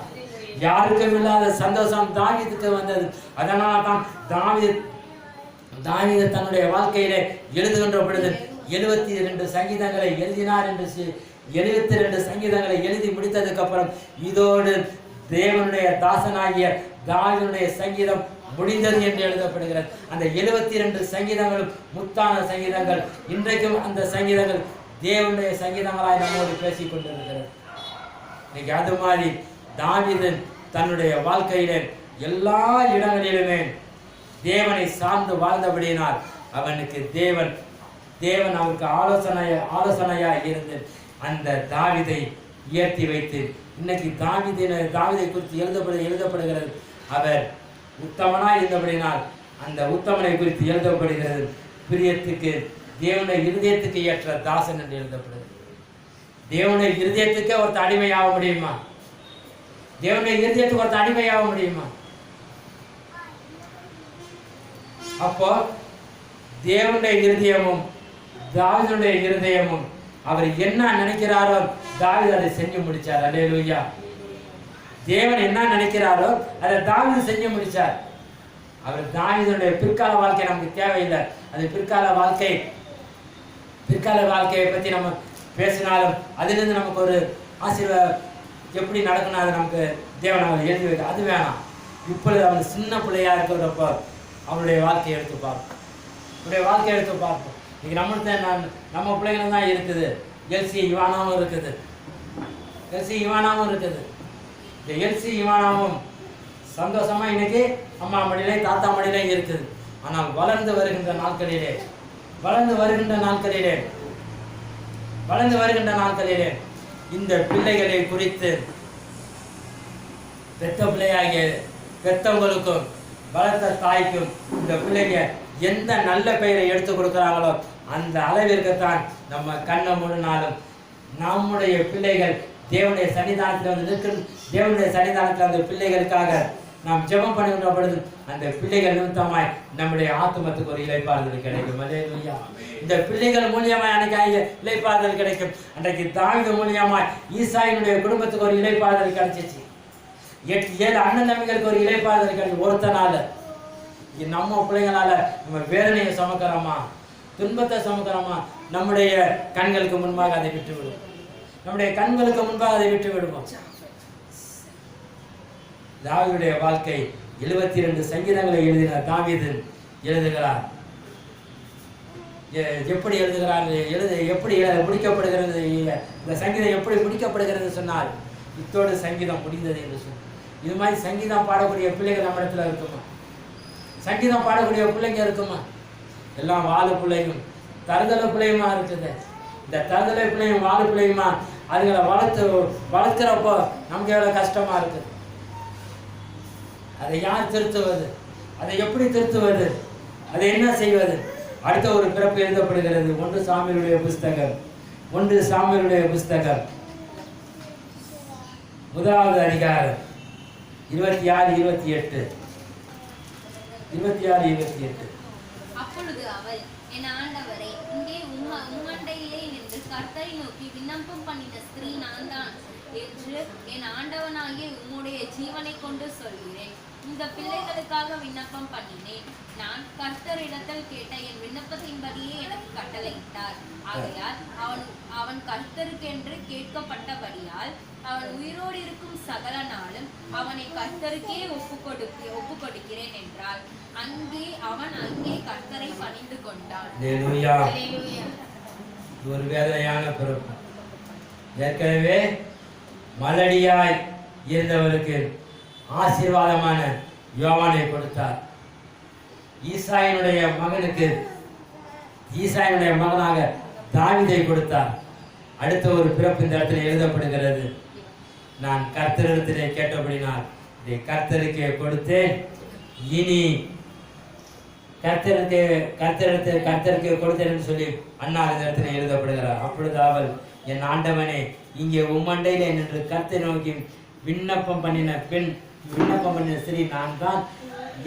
யாருக்கும் இல்லாத சந்தோஷம் தாவீதுக்கு வந்தது. அதனால தான் தாவீது தன்னுடைய வாழ்க்கையிலே எழுதுகின்ற பொழுது 72 சங்கீதங்களை எழுதினார் என்று 72 சங்கீதங்களை எழுதி முடித்ததுக்கு அப்புறம் இதோடு தேவனுடைய தாசனாகிய தாவீதுடைய சங்கீதம் முடிந்தது என்று எழுதப்படுகிறது. அந்த 72 சங்கீதங்களும் முத்தான சங்கீதங்கள். இன்றைக்கும் அந்த சங்கீதங்கள் தேவனுடைய சங்கீதங்களாய் நம்மோடு பேசிக் கொண்டிருக்கிறது. இன்னைக்கு அது மாதிரி தாவீது தன்னுடைய வாழ்க்கையிலே எல்லா இடங்களிலுமே தேவனை சார்ந்து வாழ்ந்தபடியினால் அவனுக்கு தேவன் அவருக்கு ஆலோசனையா இருந்து அந்த தாவீதை உயர்த்தி வைத்து இன்னைக்கு தாவீதை குறித்து எழுதப்படுகிறது. அவர் உத்தமனாய் இருந்தபடினால் அந்த உத்தமனை குறித்து எழுதப்படுகிறது. பிரியத்துக்கு தேவனுடைய இருதயத்துக்கு ஏற்ற தாசன் என்று எழுதப்படுகிறது. தேவனுடைய இருதயத்துக்கே ஒருத்த அடிமையாக முடியுமா? தேவனுடைய இருதயத்துக்கு ஒருத்த அடிமையாக முடியுமா? அப்போ தேவனுடைய இருதயமும் தாவீதுடைய இருதயமும் அவர் என்ன நினைக்கிறாரோ தாவீது அதை செஞ்சு முடிச்சார். அல்லேலூயா. தேவன் என்ன நினைக்கிறாரோ அதை தாவீது செஞ்சு முடிச்சார். அவர் தாவீதுடைய பிற்கால வாழ்க்கை நமக்கு தேவையில்லை. அது பிற்கால வாழ்க்கையை பற்றி நம்ம பேசினாலும் அதிலிருந்து நமக்கு ஒரு ஆசீர்வாதம் எப்படி நடக்கணும் அது நமக்கு தேவன் அவனை எழுதி வைக்க. அது வேணாம். இப்பொழுது அவன் சின்ன பிள்ளையா இருக்கிறப்ப அவனுடைய வாழ்க்கையை எடுத்து பார்ப்போம். அவனுடைய வாழ்க்கையை எடுத்து பார்ப்போம். இன்னைக்கு நம்மளுக்கு நம்ம பிள்ளைங்களும் தான் இருக்குது. எல்சி இவானாவும் இருக்குது. எல்சி இவானாவும் இருக்குது. இந்த எல்சி இவானாவும் சந்தோஷமா இன்னைக்கு அம்மா மடியிலே தாத்தா மடியிலே இருக்குது. ஆனால் வளர்ந்து வருகின்ற நாட்களிலே இந்த பிள்ளைகளை குறித்து பெத்த பிள்ளையாகிய பெத்தவங்களுக்கும் வளர்த்த தாய்க்கும் இந்த பிள்ளைங்க எந்த நல்ல பெயரை எடுத்து கொடுக்குறாங்களோ அந்த அளவிற்குத்தான் நம்ம கண்ணை மூடினாலும் நம்முடைய பிள்ளைகள் தேவனுடைய சன்னிதானத்தில் வந்து நிற்கும். தேவனுடைய சன்னிதானத்தில் அந்த பிள்ளைகளுக்காக நாம் ஜெபம் பண்ணுகின்ற பொழுது அந்த பிள்ளைகள் நிமித்தமாய் நம்முடைய ஆத்துமத்துக்கு ஒரு இளைப்பாறுதல் கிடைக்கும். அல்லேலூயா. இந்த பிள்ளைகள் மூலியமாய் அன்றைக்கு இளைப்பாறுதல் கிடைக்கும். அன்றைக்கு தாவீது மூலியமாய் ஈசாயினுடைய குடும்பத்துக்கு ஒரு இளைப்பாறுதல் கிடைச்சிச்சு. 7 அண்ணன் தம்பிகளுக்கு ஒரு இளைப்பாறுதல் கிடைக்கும். ஒருத்தனால நம்ம பிள்ளைங்களால நம்ம வேதனையை சுமக்கிறோமா, துன்பத்தை சுமக்கிறோமா, நம்முடைய கண்களுக்கு முன்பாக அதை விட்டு விடுவோம். தாவீதுடைய வாழ்க்கை 72 சங்கீதங்களை எழுதின தாவீது எழுதுகிறார். எப்படி எழுதுகிறார்? எப்படி முடிக்கப்படுகிறது? இந்த சங்கீதம் எப்படி முடிக்கப்படுகிறது சொன்னால், இத்தோடு சங்கீதம் முடிந்தது என்று சொன்னார். இது மாதிரி சங்கீதம் பாடக்கூடிய பிள்ளைகள் நம்ம இடத்துல இருக்குமா? சங்கீதம் பாடக்கூடிய பிள்ளைங்க இருக்குமா? எல்லாம் வாழு பிள்ளையும் தருதலை பிள்ளையுமா இருக்குது. இந்த தருதலை பிள்ளையும் வாழு பிள்ளையுமா அதுகளை வளர்க்கிறப்போ நமக்கு எவ்வளோ கஷ்டமா இருக்குது. அதை யார் திருத்துவது? அதை எப்படி திருத்துவது? அதை என்ன செய்வது? அடுத்த ஒரு பிறப்பு எழுதப்படுகிறது. 1 சாமுவேலுடைய புஸ்தகம் 1 அதிகாரம் 26-28. அப்பொழுது அவள், என் ஆண்டவரே, இங்கே உம்மண்டையிலே நின்று கர்த்தரை நோக்கி விண்ணப்பம் பண்ணின ஸ்திரீ நான் தான் என்று என் ஆண்டவனாகிய உம்முடைய ஜீவனை கொண்டு சொல்கிறேன். இந்த பிள்ளைகளுக்காக விண்ணப்பம் பண்ணினேன். நான் கர்த்தரிடத்தில் கேட்ட என் விண்ணப்பத்தின்படியே எனக்கு கட்டளையிட்டார். ஆகையால் அவன் கர்த்தருக்கென்று கேட்கப்பட்டபடியால் அவன் உயிரோடு இருக்கும் சகல நாளும் அவனை கர்த்தருக்கே ஒப்பு கொடுக்கிறேன் என்றாள். அவன் அங்கே கர்த்தரை பணிந்து கொண்டான். ஒரு வேதனையான பிறப்பு. ஏற்கனவே மலடியாய் இருந்தவருக்கு ஆசீர்வாதமான யோவானை கொடுத்தார். ஈசாயினுடைய மகனாக தாவீதை கொடுத்தார். அடுத்த ஒரு பிறப்பு இந்த இடத்துல எழுதப்படுகிறது. நான் கர்த்தரிடத்திலே கேட்டபடினால் இதை கர்த்தருக்கே கொடுத்தேன். இனி கர்த்தருக்கு கொடுத்தேன் என்று சொல்லி அண்ணா இந்த இடத்துல எழுதப்படுகிறார். அப்பொழுது அவள், என் ஆண்டவனே, இங்கே உம்மண்டையிலே நின்று கர்த்தரை நோக்கி விண்ணப்பம் பண்ணின ஸ்திரீ நான் தான்,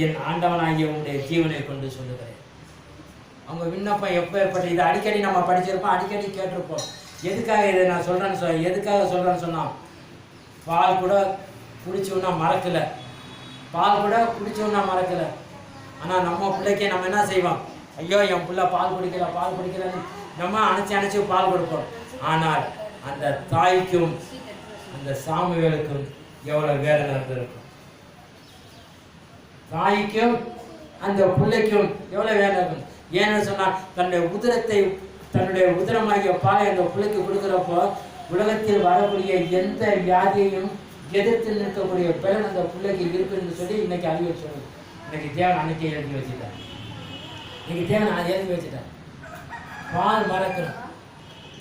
என் ஆண்டவனாகிய உன்னுடைய ஜீவனை கொண்டு சொல்லுகிறேன். அவங்க விண்ணப்பம் எப்ப இதை அடிக்கடி நம்ம படிச்சிருப்போம், அடிக்கடி கேட்டிருப்போம். எதுக்காக இதை நான் சொல்றேன்னு சொன்னா, பால் கூட குடிச்சோன்னா மறக்கல. ஆனா நம்ம பிள்ளைக்கே நம்ம என்ன செய்வோம்? ஐயோ, என் பிள்ளை பால் குடிக்கலன்னு நம்ம அணைச்சு பால் கொடுப்போம். ஆனால் அந்த தாய்க்கும் அந்த சாமுவேலுக்கும் எவ்வளவு வேதனை இருந்திருக்கும். தாய்க்கும் அந்த பிள்ளைக்கும் எவ்வளவு வேதனை இருக்கும். ஏன்னு சொன்னால், தன்னுடைய உதரமாகிய பாலை அந்த பிள்ளைக்கு கொடுக்குறப்போ உலகத்தில் வரக்கூடிய எந்த வியாதியையும் எதிர்த்து நிற்கக்கூடிய பலன் அந்த பிள்ளைக்கு இருக்குன்னு சொல்லி இன்னைக்கு அறிவு சொல்லணும். இன்னைக்கு தேவன் அன்னைக்கு எழுதி வச்சுட்டார்.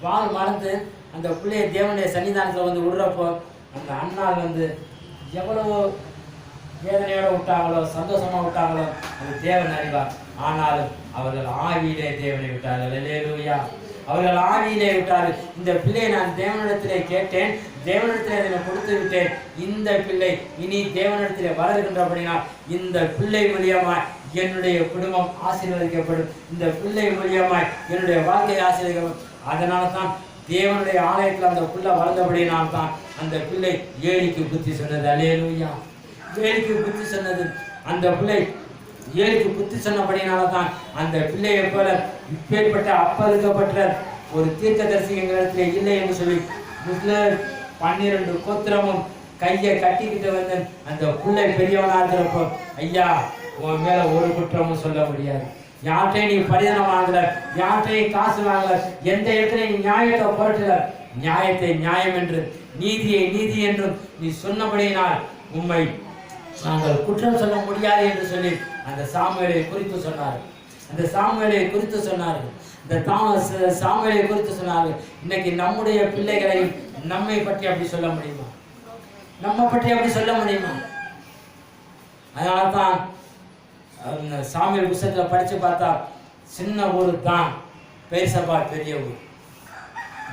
பால் மறந்து அந்த பிள்ளைய தேவனுடைய சன்னிதானத்தில் வந்து விடுறப்போ அந்த அண்ணால் வந்து எவ்வளவோ வேதனையோட விட்டாங்களோ சந்தோஷமா விட்டாங்களோ அது தேவன் அறிவார். ஆனாலும் அவர்கள் ஆவியிலே தேவனை விட்டார்கள். அல்லேலூயா. அவர்கள் ஆவியிலே விட்டார்கள். இந்த பிள்ளையை நான் தேவனிடத்திலே கேட்டேன், தேவனிடத்திலே அதை கொடுத்து விட்டேன். இந்த பிள்ளை இனி தேவனிடத்திலே வளர்கின்றபடினால் இந்த பிள்ளை மூலியமாய் என்னுடைய குடும்பம் ஆசீர்வதிக்கப்படும். இந்த பிள்ளை மூலியமாய் என்னுடைய வாழ்க்கை ஆசீர்வதிக்கப்படும். அதனால தான் தேவனுடைய ஆலயத்தில் அந்த பிள்ளை வளர்ந்தபடியினால் தான் அந்த பிள்ளை ஏழிக்கு புத்தி சொன்னது. அல்லேலூயா. ஏழிக்கு புத்தி சொன்னது. அந்த பிள்ளை ஏழிக்கு புத்தி சொன்னபடியினால தான் அந்த பிள்ளையை போல இப்பேற்பட்ட அப்பழுக்கப்பட்ட ஒரு தீர்க்கதரிசி எங்களிடத்திலே இல்லை என்று சொல்லி 12 கோத்திரமும் கையை கட்டிக்கிட்டு வந்து அந்த பிள்ளை பெரியவனா இருக்கிறப்போ, ஐயா உன் மேல ஒரு குற்றமும் சொல்ல முடியாது, யார்கிட்டையும் நீ பரிதானம் வாங்கல, யார்கிட்டையும் காசு வாங்கல, எந்த இடத்துல நீ நியாயத்தை புரட்டல, நியாயத்தை நியாயம் என்றும் நீதியை நீதி என்றும் நீ சொன்னபடியினால் உம்மை நாங்கள் குற்றம் சொல்ல முடியாது என்று சொல்லி அந்த சாமுவேலை குறித்து சொன்னார்கள். அந்த சாமுவேலை குறித்து சொன்னார்கள். இந்த சாமுவேலை குறித்து சொன்னார்கள். இன்னைக்கு நம்முடைய பிள்ளைகளை நம்மை பற்றி அப்படி சொல்ல முடியுமா? நம்ம பற்றி அப்படி சொல்ல முடியுமா? அதனால தான் சாமுவேல் புத்தகத்தில் படிச்சு பார்த்தா சின்ன ஊர் தான், பெயர்சபா பெரிய ஊர்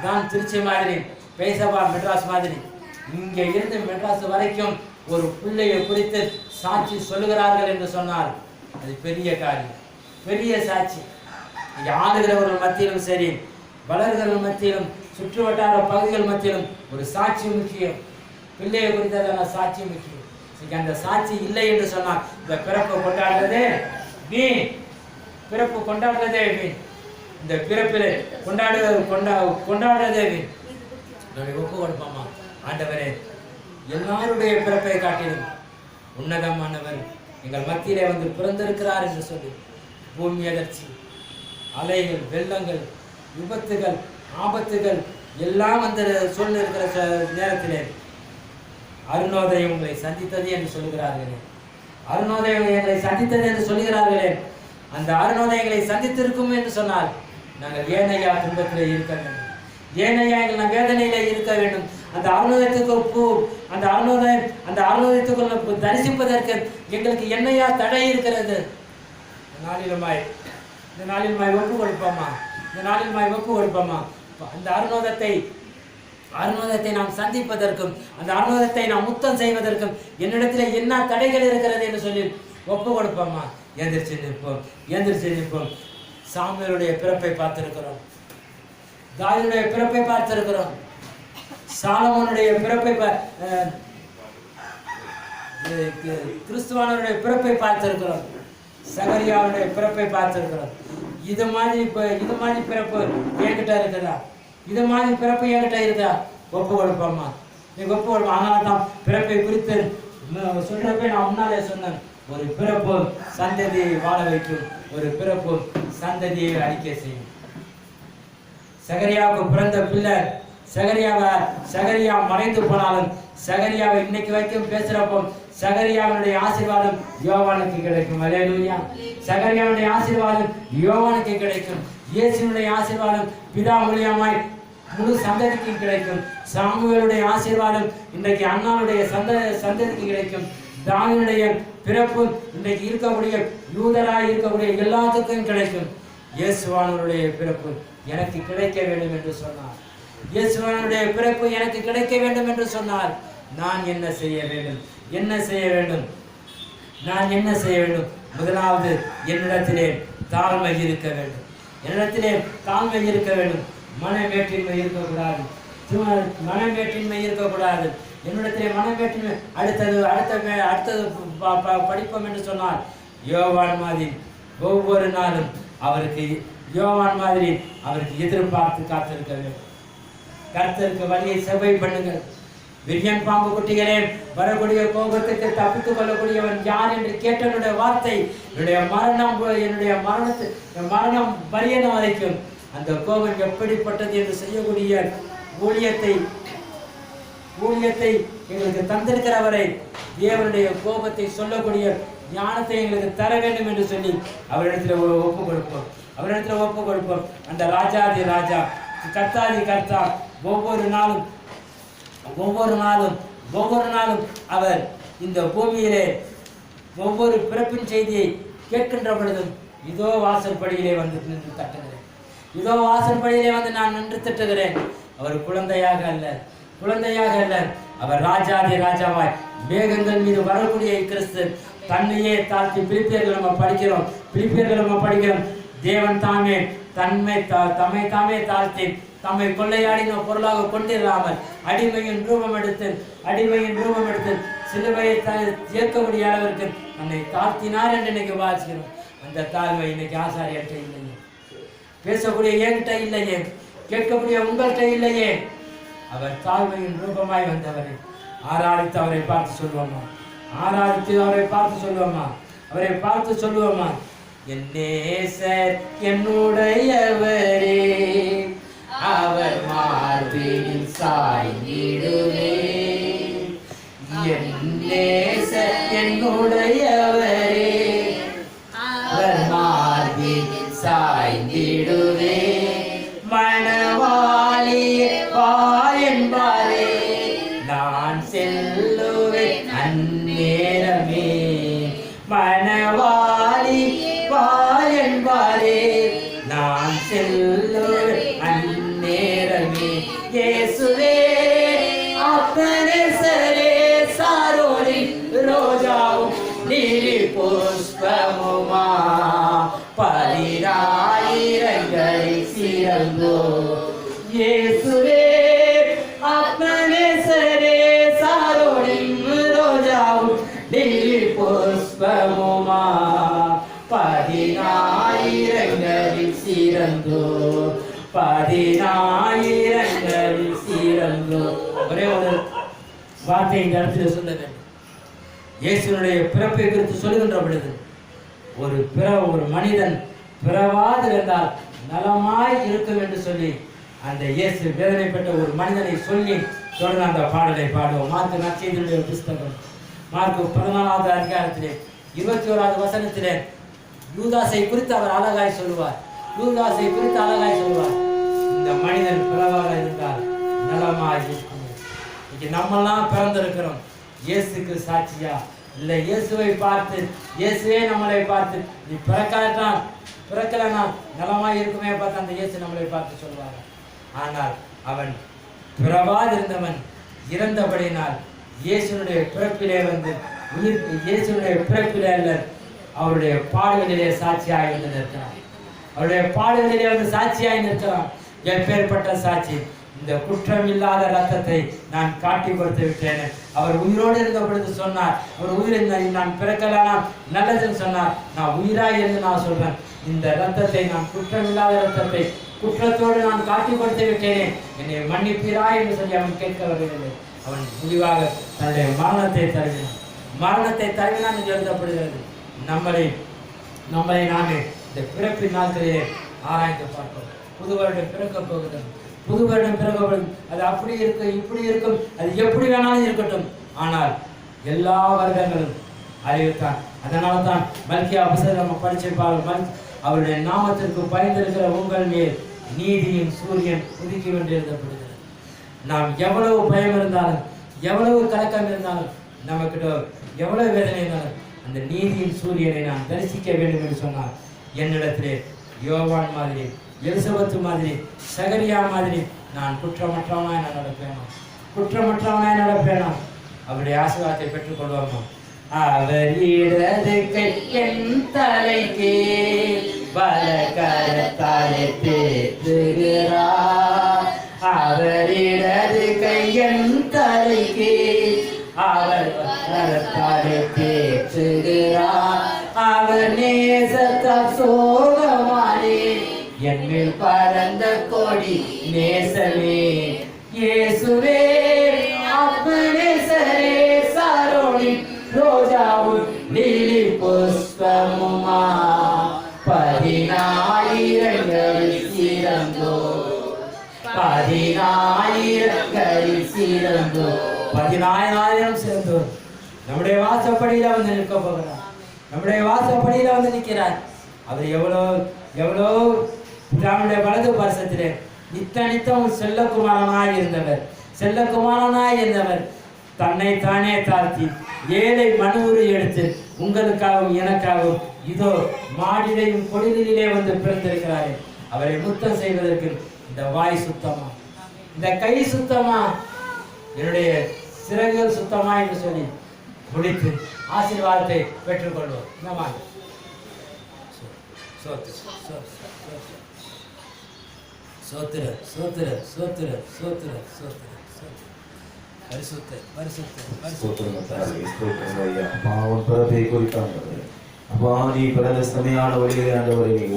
தான். திருச்சி மாதிரி, பெயர்சபா மெட்ராஸ் மாதிரி. இங்கே இருந்து மெட்ராஸ் வரைக்கும் ஒரு பிள்ளையை குறித்து சாட்சி சொல்லுகிறார்கள் என்று சொன்னால் அது பெரிய காரியம், பெரிய சாட்சி. ஆளுகிறவர்கள் மத்தியிலும் சரி, வளர்கிறவர்கள் மத்தியிலும், சுற்று வட்டார பகுதிகள் மத்தியிலும் ஒரு சாட்சி முக்கியம். பிள்ளையை குறித்ததான சாட்சி முக்கியம். அந்த சாட்சி இல்லை என்று சொன்னால் இந்த பிறப்பு கொண்டாடுறதே நீ, பிறப்பு கொண்டாடுறதே வீண், இந்த பிறப்பில் கொண்டாடுறதே வீண். ஒப்பு கொடுப்போமா? ஆண்டவரே, எல்லாருடைய பிறப்பை காட்டிலும் உன்னதமானவர் எங்கள் மத்தியிலே வந்து பிறந்திருக்கிறார் என்று சொல்லி பூமி அதிர்ச்சி, அலைகள், வெள்ளங்கள், விபத்துகள், ஆபத்துகள் எல்லாம் வந்து சொல்லிருக்கிற நேரத்திலே அருணோதயம் உங்களை சந்தித்தது என்று சொல்கிறார்களே, அருணோதயம் எங்களை சந்தித்தது என்று சொல்கிறார்களே, அந்த அருணோதயங்களை சந்தித்திருக்கும் என்று சொன்னால் நாங்கள் ஏனையா துன்பத்திலே இருக்க வேண்டும், ஏனையா எங்கள் வேதனையிலே இருக்க வேண்டும். அந்த அருணோதயத்துக்கு அந்த அருணோதயத்துக்குள்ள தரிசிப்பதற்கு எங்களுக்கு என்னையா தடை இருக்கிறது? இந்த நாளிலுமாய் ஒப்பு கொடுப்போமா? இந்த நாளிலுமாய் ஒப்பு கொடுப்போமா? அந்த அருணோதயத்தை நாம் சந்திப்பதற்கும், அந்த அருணோதயத்தை நாம் முத்தம் செய்வதற்கும் என்னிடத்தில் என்ன தடைகள் இருக்கிறது என்று சொல்லி ஒப்பு கொடுப்போமா? எந்திரிச்சு நிற்போம். சாமுவேலுடைய பிறப்பை பார்த்திருக்கிறோம், தாவீதுடைய பிறப்பை பார்த்திருக்கிறோம், சாலமோனுடைய பிறப்பை, கிறிஸ்துவானுடைய பிறப்பை பார்த்திருக்கிறோம், சகரியாவுடைய பிறப்பை பார்த்திருக்கிறோம். இது மாதிரி பிறப்பு என்கிட்ட இருக்குதா? இது மாதிரி பிறப்பு என்கிட்ட இருக்குதா? ஒப்பு கொடுப்போமா? நீங்க ஒப்பு கொடுப்போம். அதனால தான் பிறப்பை குறித்து சொல்றப்ப நான் முன்னாலே சொன்னேன், ஒரு பிறப்பு சந்ததியை வாழ வைக்கும், ஒரு பிறப்பு சந்ததியை அழிக்க செய்யும். சகரியாவுக்கு பிறந்த பிள்ளை சகரியா மறைந்து போனாலும் சகரியாவை இன்னைக்கு வரைக்கும் பேசுறப்போ சகரியாவுடைய ஆசீர்வாதம் யோவானுக்கு கிடைக்கும். அல்லேலூயா. சகரியாவுடைய ஆசீர்வாதம் யோவானுக்கு கிடைக்கும். இயேசுவினுடைய ஆசீர்வாதம் பிதா மூலியமாய் முழு சந்ததிக்கு கிடைக்கும். சாமுவேலுடைய ஆசீர்வாதம் இன்றைக்கு அண்ணாவுடைய சந்ததிக்கு கிடைக்கும். தாவீதுடைய பிறப்பு இன்றைக்கு இருக்கக்கூடிய யூதராய் இருக்கக்கூடிய எல்லாத்துக்கும் கிடைக்கும். இயேசுவானுடைய பிறப்பு எனக்கு கிடைக்க வேண்டும் என்று சொன்னார். இயேசுவானுடைய பிறப்பு எனக்கு கிடைக்க வேண்டும் என்று சொன்னார். நான் என்ன செய்ய வேண்டும்? நான் என்ன செய்ய வேண்டும்? முதலாவது என்னிடத்திலே தாழ்மை இருக்க வேண்டும். மனவேற்றின்மை இருக்கக்கூடாது. என்னிடத்திலே மனவேற்றின்மை. அடுத்தது படிப்போம் என்று சொன்னால் யோவான் மாதிரி ஒவ்வொரு நாளும் அவருக்கு எதிர்பார்த்து காத்திருக்க வேண்டும். கர்த்தருக்கு வழியை செவ்வை பண்ணுங்கள். விரியன் பாம்பு குட்டிகளே, வரக்கூடிய கோபத்துக்கு தப்பித்துக் கொள்ளக்கூடியவன் யார் என்று கேட்டனுடைய வார்த்தை என்னுடைய மரணம் பரியன வரைக்கும் அந்த கோபம் எப்படிப்பட்டது என்று செய்யக்கூடிய ஊழியத்தை எங்களுக்கு தந்திருக்கிறவரை தேவனுடைய கோபத்தை சொல்லக்கூடிய ஞானத்தை எங்களுக்கு தர வேண்டும் என்று சொல்லி அவரிடத்தில் ஒப்பு கொடுப்போம். அந்த ராஜாதி ராஜா, கர்த்தாதி கர்த்தா, ஒவ்வொரு நாளும் அவர் இந்த பூமியிலே ஒவ்வொரு பிறப்பின் செய்தியை கேட்கின்ற பொழுதும் இதோ வாசற்படியிலே வந்து நின்று தட்டுகிறேன், இதோ வாசற்படியிலே வந்து நான் நின்று தட்டுகிறேன். அவர் குழந்தையாக அல்ல, அவர் ராஜாதி ராஜாவாய் மேகங்கள் மீது வரக்கூடிய கிறிஸ்து தன்னையே தாழ்த்தி. பிலிப்பியர்கள் நம்ம படிக்கிறோம். தேவன் தாமே தம்மை தாழ்த்தி தம்மை கொள்ளையாடின பொருளாக கொண்டிராமல் அடிமையின் ரூபம் எடுத்து சிலுவையை ஏற்கக்கூடிய அளவிற்கு தன்னை தாழ்த்தினார் என்று இன்னைக்கு வாசிக்கிறோம். அந்த தாழ்மை இன்னைக்கு ஆசாரியர்கிட்ட இல்லையே, பேசக்கூடிய என்கிட்ட இல்லையே, கேட்கக்கூடிய உங்கள்கிட்ட இல்லையே. அவர் தாழ்மையின் ரூபமாய் வந்தவரே, ஆராதித்து அவரை பார்த்து சொல்லுவோமா? ஆராதித்து அவரை பார்த்து சொல்லுவோமா? அவரை பார்த்து சொல்லுவோமா? என் நேசர் என்னுடையவரே, அவர் மார்பில் சாய்ந்திடுவே. என் நேசர் என்னுடையவரே, அவர் மார்பில் சாய்ந்திடுவே. மணவாளியே வா என்பாரே, நான் செல்லுவேன் அந்நேரமே. மணவாளி வா என்பாரே, நான் செல்லுவேன் அந்நேரமே. இயேசுவே அப்பனேசரே, சாரோனின் ரோஜாவும் நீலி புஷ்பமுமா, பதினாயிரங்களில் சிறந்தோ. இயேசுவே அப்பனேசரே, சாரோனின் ரோஜாவும் நீலி புஷ்பமுமா, பதினாயிரங்களில் சிறந்தோ, பதினாயிரங்களில் சிறந்தோ. ஒரே ஒரு வார்த்தை இந்த இடத்துல சொல்ல வேண்டும். இயேசுனுடைய பிறப்பை குறித்து சொல்லுகின்ற பொழுது ஒரு மனிதன் பிறவாதிருந்தால் நலமாய் இருக்கும் என்று சொல்லி அந்த இயேசு வேதனைப்பட்ட ஒரு மனிதனை சொல்லி தொடர்ந்து அந்த பாடலை பாடுவோம். மார்க்கு நற்செய்தியுடைய புஸ்தகம் மார்க்கு 14வது அதிகாரத்திலே 21வது வசனத்திலே யூதாசை குறித்து அவர் அழகாய் சொல்லுவார். யூதாசை குறித்து அழகாய் சொல்லுவார். இந்த மனிதன் பிறவாக இருந்தால் நலமாய் இருக்கும். இன்னைக்கு நம்மெல்லாம் பிறந்திருக்கிறோம். இயேசுக்கு சாட்சியா இல்லை இயேசுவை பார்த்து, இயேசுவே நம்மளை பார்த்து நீ பிறக்கலனா நலமாய் இருக்குமே பார்த்து அந்த இயேசு நம்மளை பார்த்து சொல்வார். ஆனால் அவன் பிறவாதிருந்தவன் இறந்தபடினால் இயேசுனுடைய பிறப்பிலே வந்து இயேசுனுடைய பிறப்பிலே அல்ல, அவருடைய பாடுகளிலே சாட்சியாகி வந்து நிற்கிறான். அவருடைய பாடுகளிலே வந்து சாட்சியாகி நிற்கிறான். எப்பேற்பட்ட சாட்சி! இந்த குற்றம் இல்லாத ரத்தத்தை நான் காட்டி கொடுத்து விட்டேன். அவர் உயிரோடு இருந்த பொழுது சொன்னார், அவர் உயிர் நான் பிறக்கலாம் நல்லதுன்னு சொன்னார். நான் உயிராய் இருந்து நான் சொல்றேன், இந்த ரத்தத்தை நான் குற்றம் இல்லாத ரத்தத்தை குற்றத்தோடு நான் காட்டி கொடுத்து விட்டேனே, என்னை மன்னிப்பீராய் என்று சொல்லி அவன் கேட்க வரவில்லை. அவன் முடிவாக தன்னுடைய மரணத்தை தருவினான் என்று எழுதப்படுகிறது. நம்மளை நாமே இந்த பிறப்பின் நாட்களிலே ஆராய்ந்து பார்ப்போம். புது வருடம் பிறக்க போகிறது. புது வருடம் பிறகு அது அப்படி இருக்கும், இப்படி இருக்கும், அது எப்படி வேணாலும் இருக்கட்டும். ஆனால் எல்லா வருடங்களும் அறிவுத்தான். அதனால தான் மல்கியா புத்தகம் படிச்சிருப்பார்கள். அவருடைய நாமத்திற்கு பயந்திருக்கிற உங்கள் மேல் நீதியின் சூரியன் உதிக்கி கொண்டு எழுதப்படுகிறது. நாம் எவ்வளவு பயம் இருந்தாலும், எவ்வளவு கலக்கம் இருந்தாலும், நமக்கிட்ட எவ்வளவு வேதனை இருந்தாலும் அந்த நீதியின் சூரியனை நான் தரிசிக்க வேண்டும் என்று சொன்னார். என்னிடத்திலே யோவான் மாதிரி, எலிசபெத்து மாதிரி, சகரியா மாதிரி நான் குற்றமற்றவனாய் நடப்பேனா? அவருடைய ஆசீர்வாதத்தை பெற்றுக்கொள்வாமா? அவர் இடது கை என் தலைக்கு வலக்கரத்தாலே தேற்றுகிறார். அவர் இடது கை என் தலைக்கு அவர் வலக்கரத்தாலே தேற்றுகிறார். அவர் நேசத்தால் சோகமானே என் மேல் பறந்த கொடி நேசமே. இயேசுவே அப்பனேசரே, சாரோனின் ரோஜாவும் நீலி புஷ்பமுமா, பதினாயிரங்களில் சிறந்தோ. 10,000 சிறந்தோ நம்முடைய வாசப்படியில வந்து நிற்க போகிறார். நம்முடைய வாசப்படியில வந்து நிற்கிறார். அவர் எவ்வளோ நம்முடைய வலது பாசத்திலே நித்தம் செல்லக்குமாரனாய் இருந்தவர் தன்னை தானே தாழ்த்தி ஏழை மனுவுரு எடுத்து உங்களுக்காகவும் எனக்காகவும் இதோ மாடிலையும் கொடிலே வந்து பிறந்திருக்கிறாரே. அவரை முத்தம் செய்வதற்கு இந்த வாய் சுத்தமா, இந்த கை சுத்தமா, என்னுடைய சிறகுகள் சுத்தமா என்று சொல்லி முடித்து ஆசீர்வாதத்தை பெற்றுக்கொள்வோம்.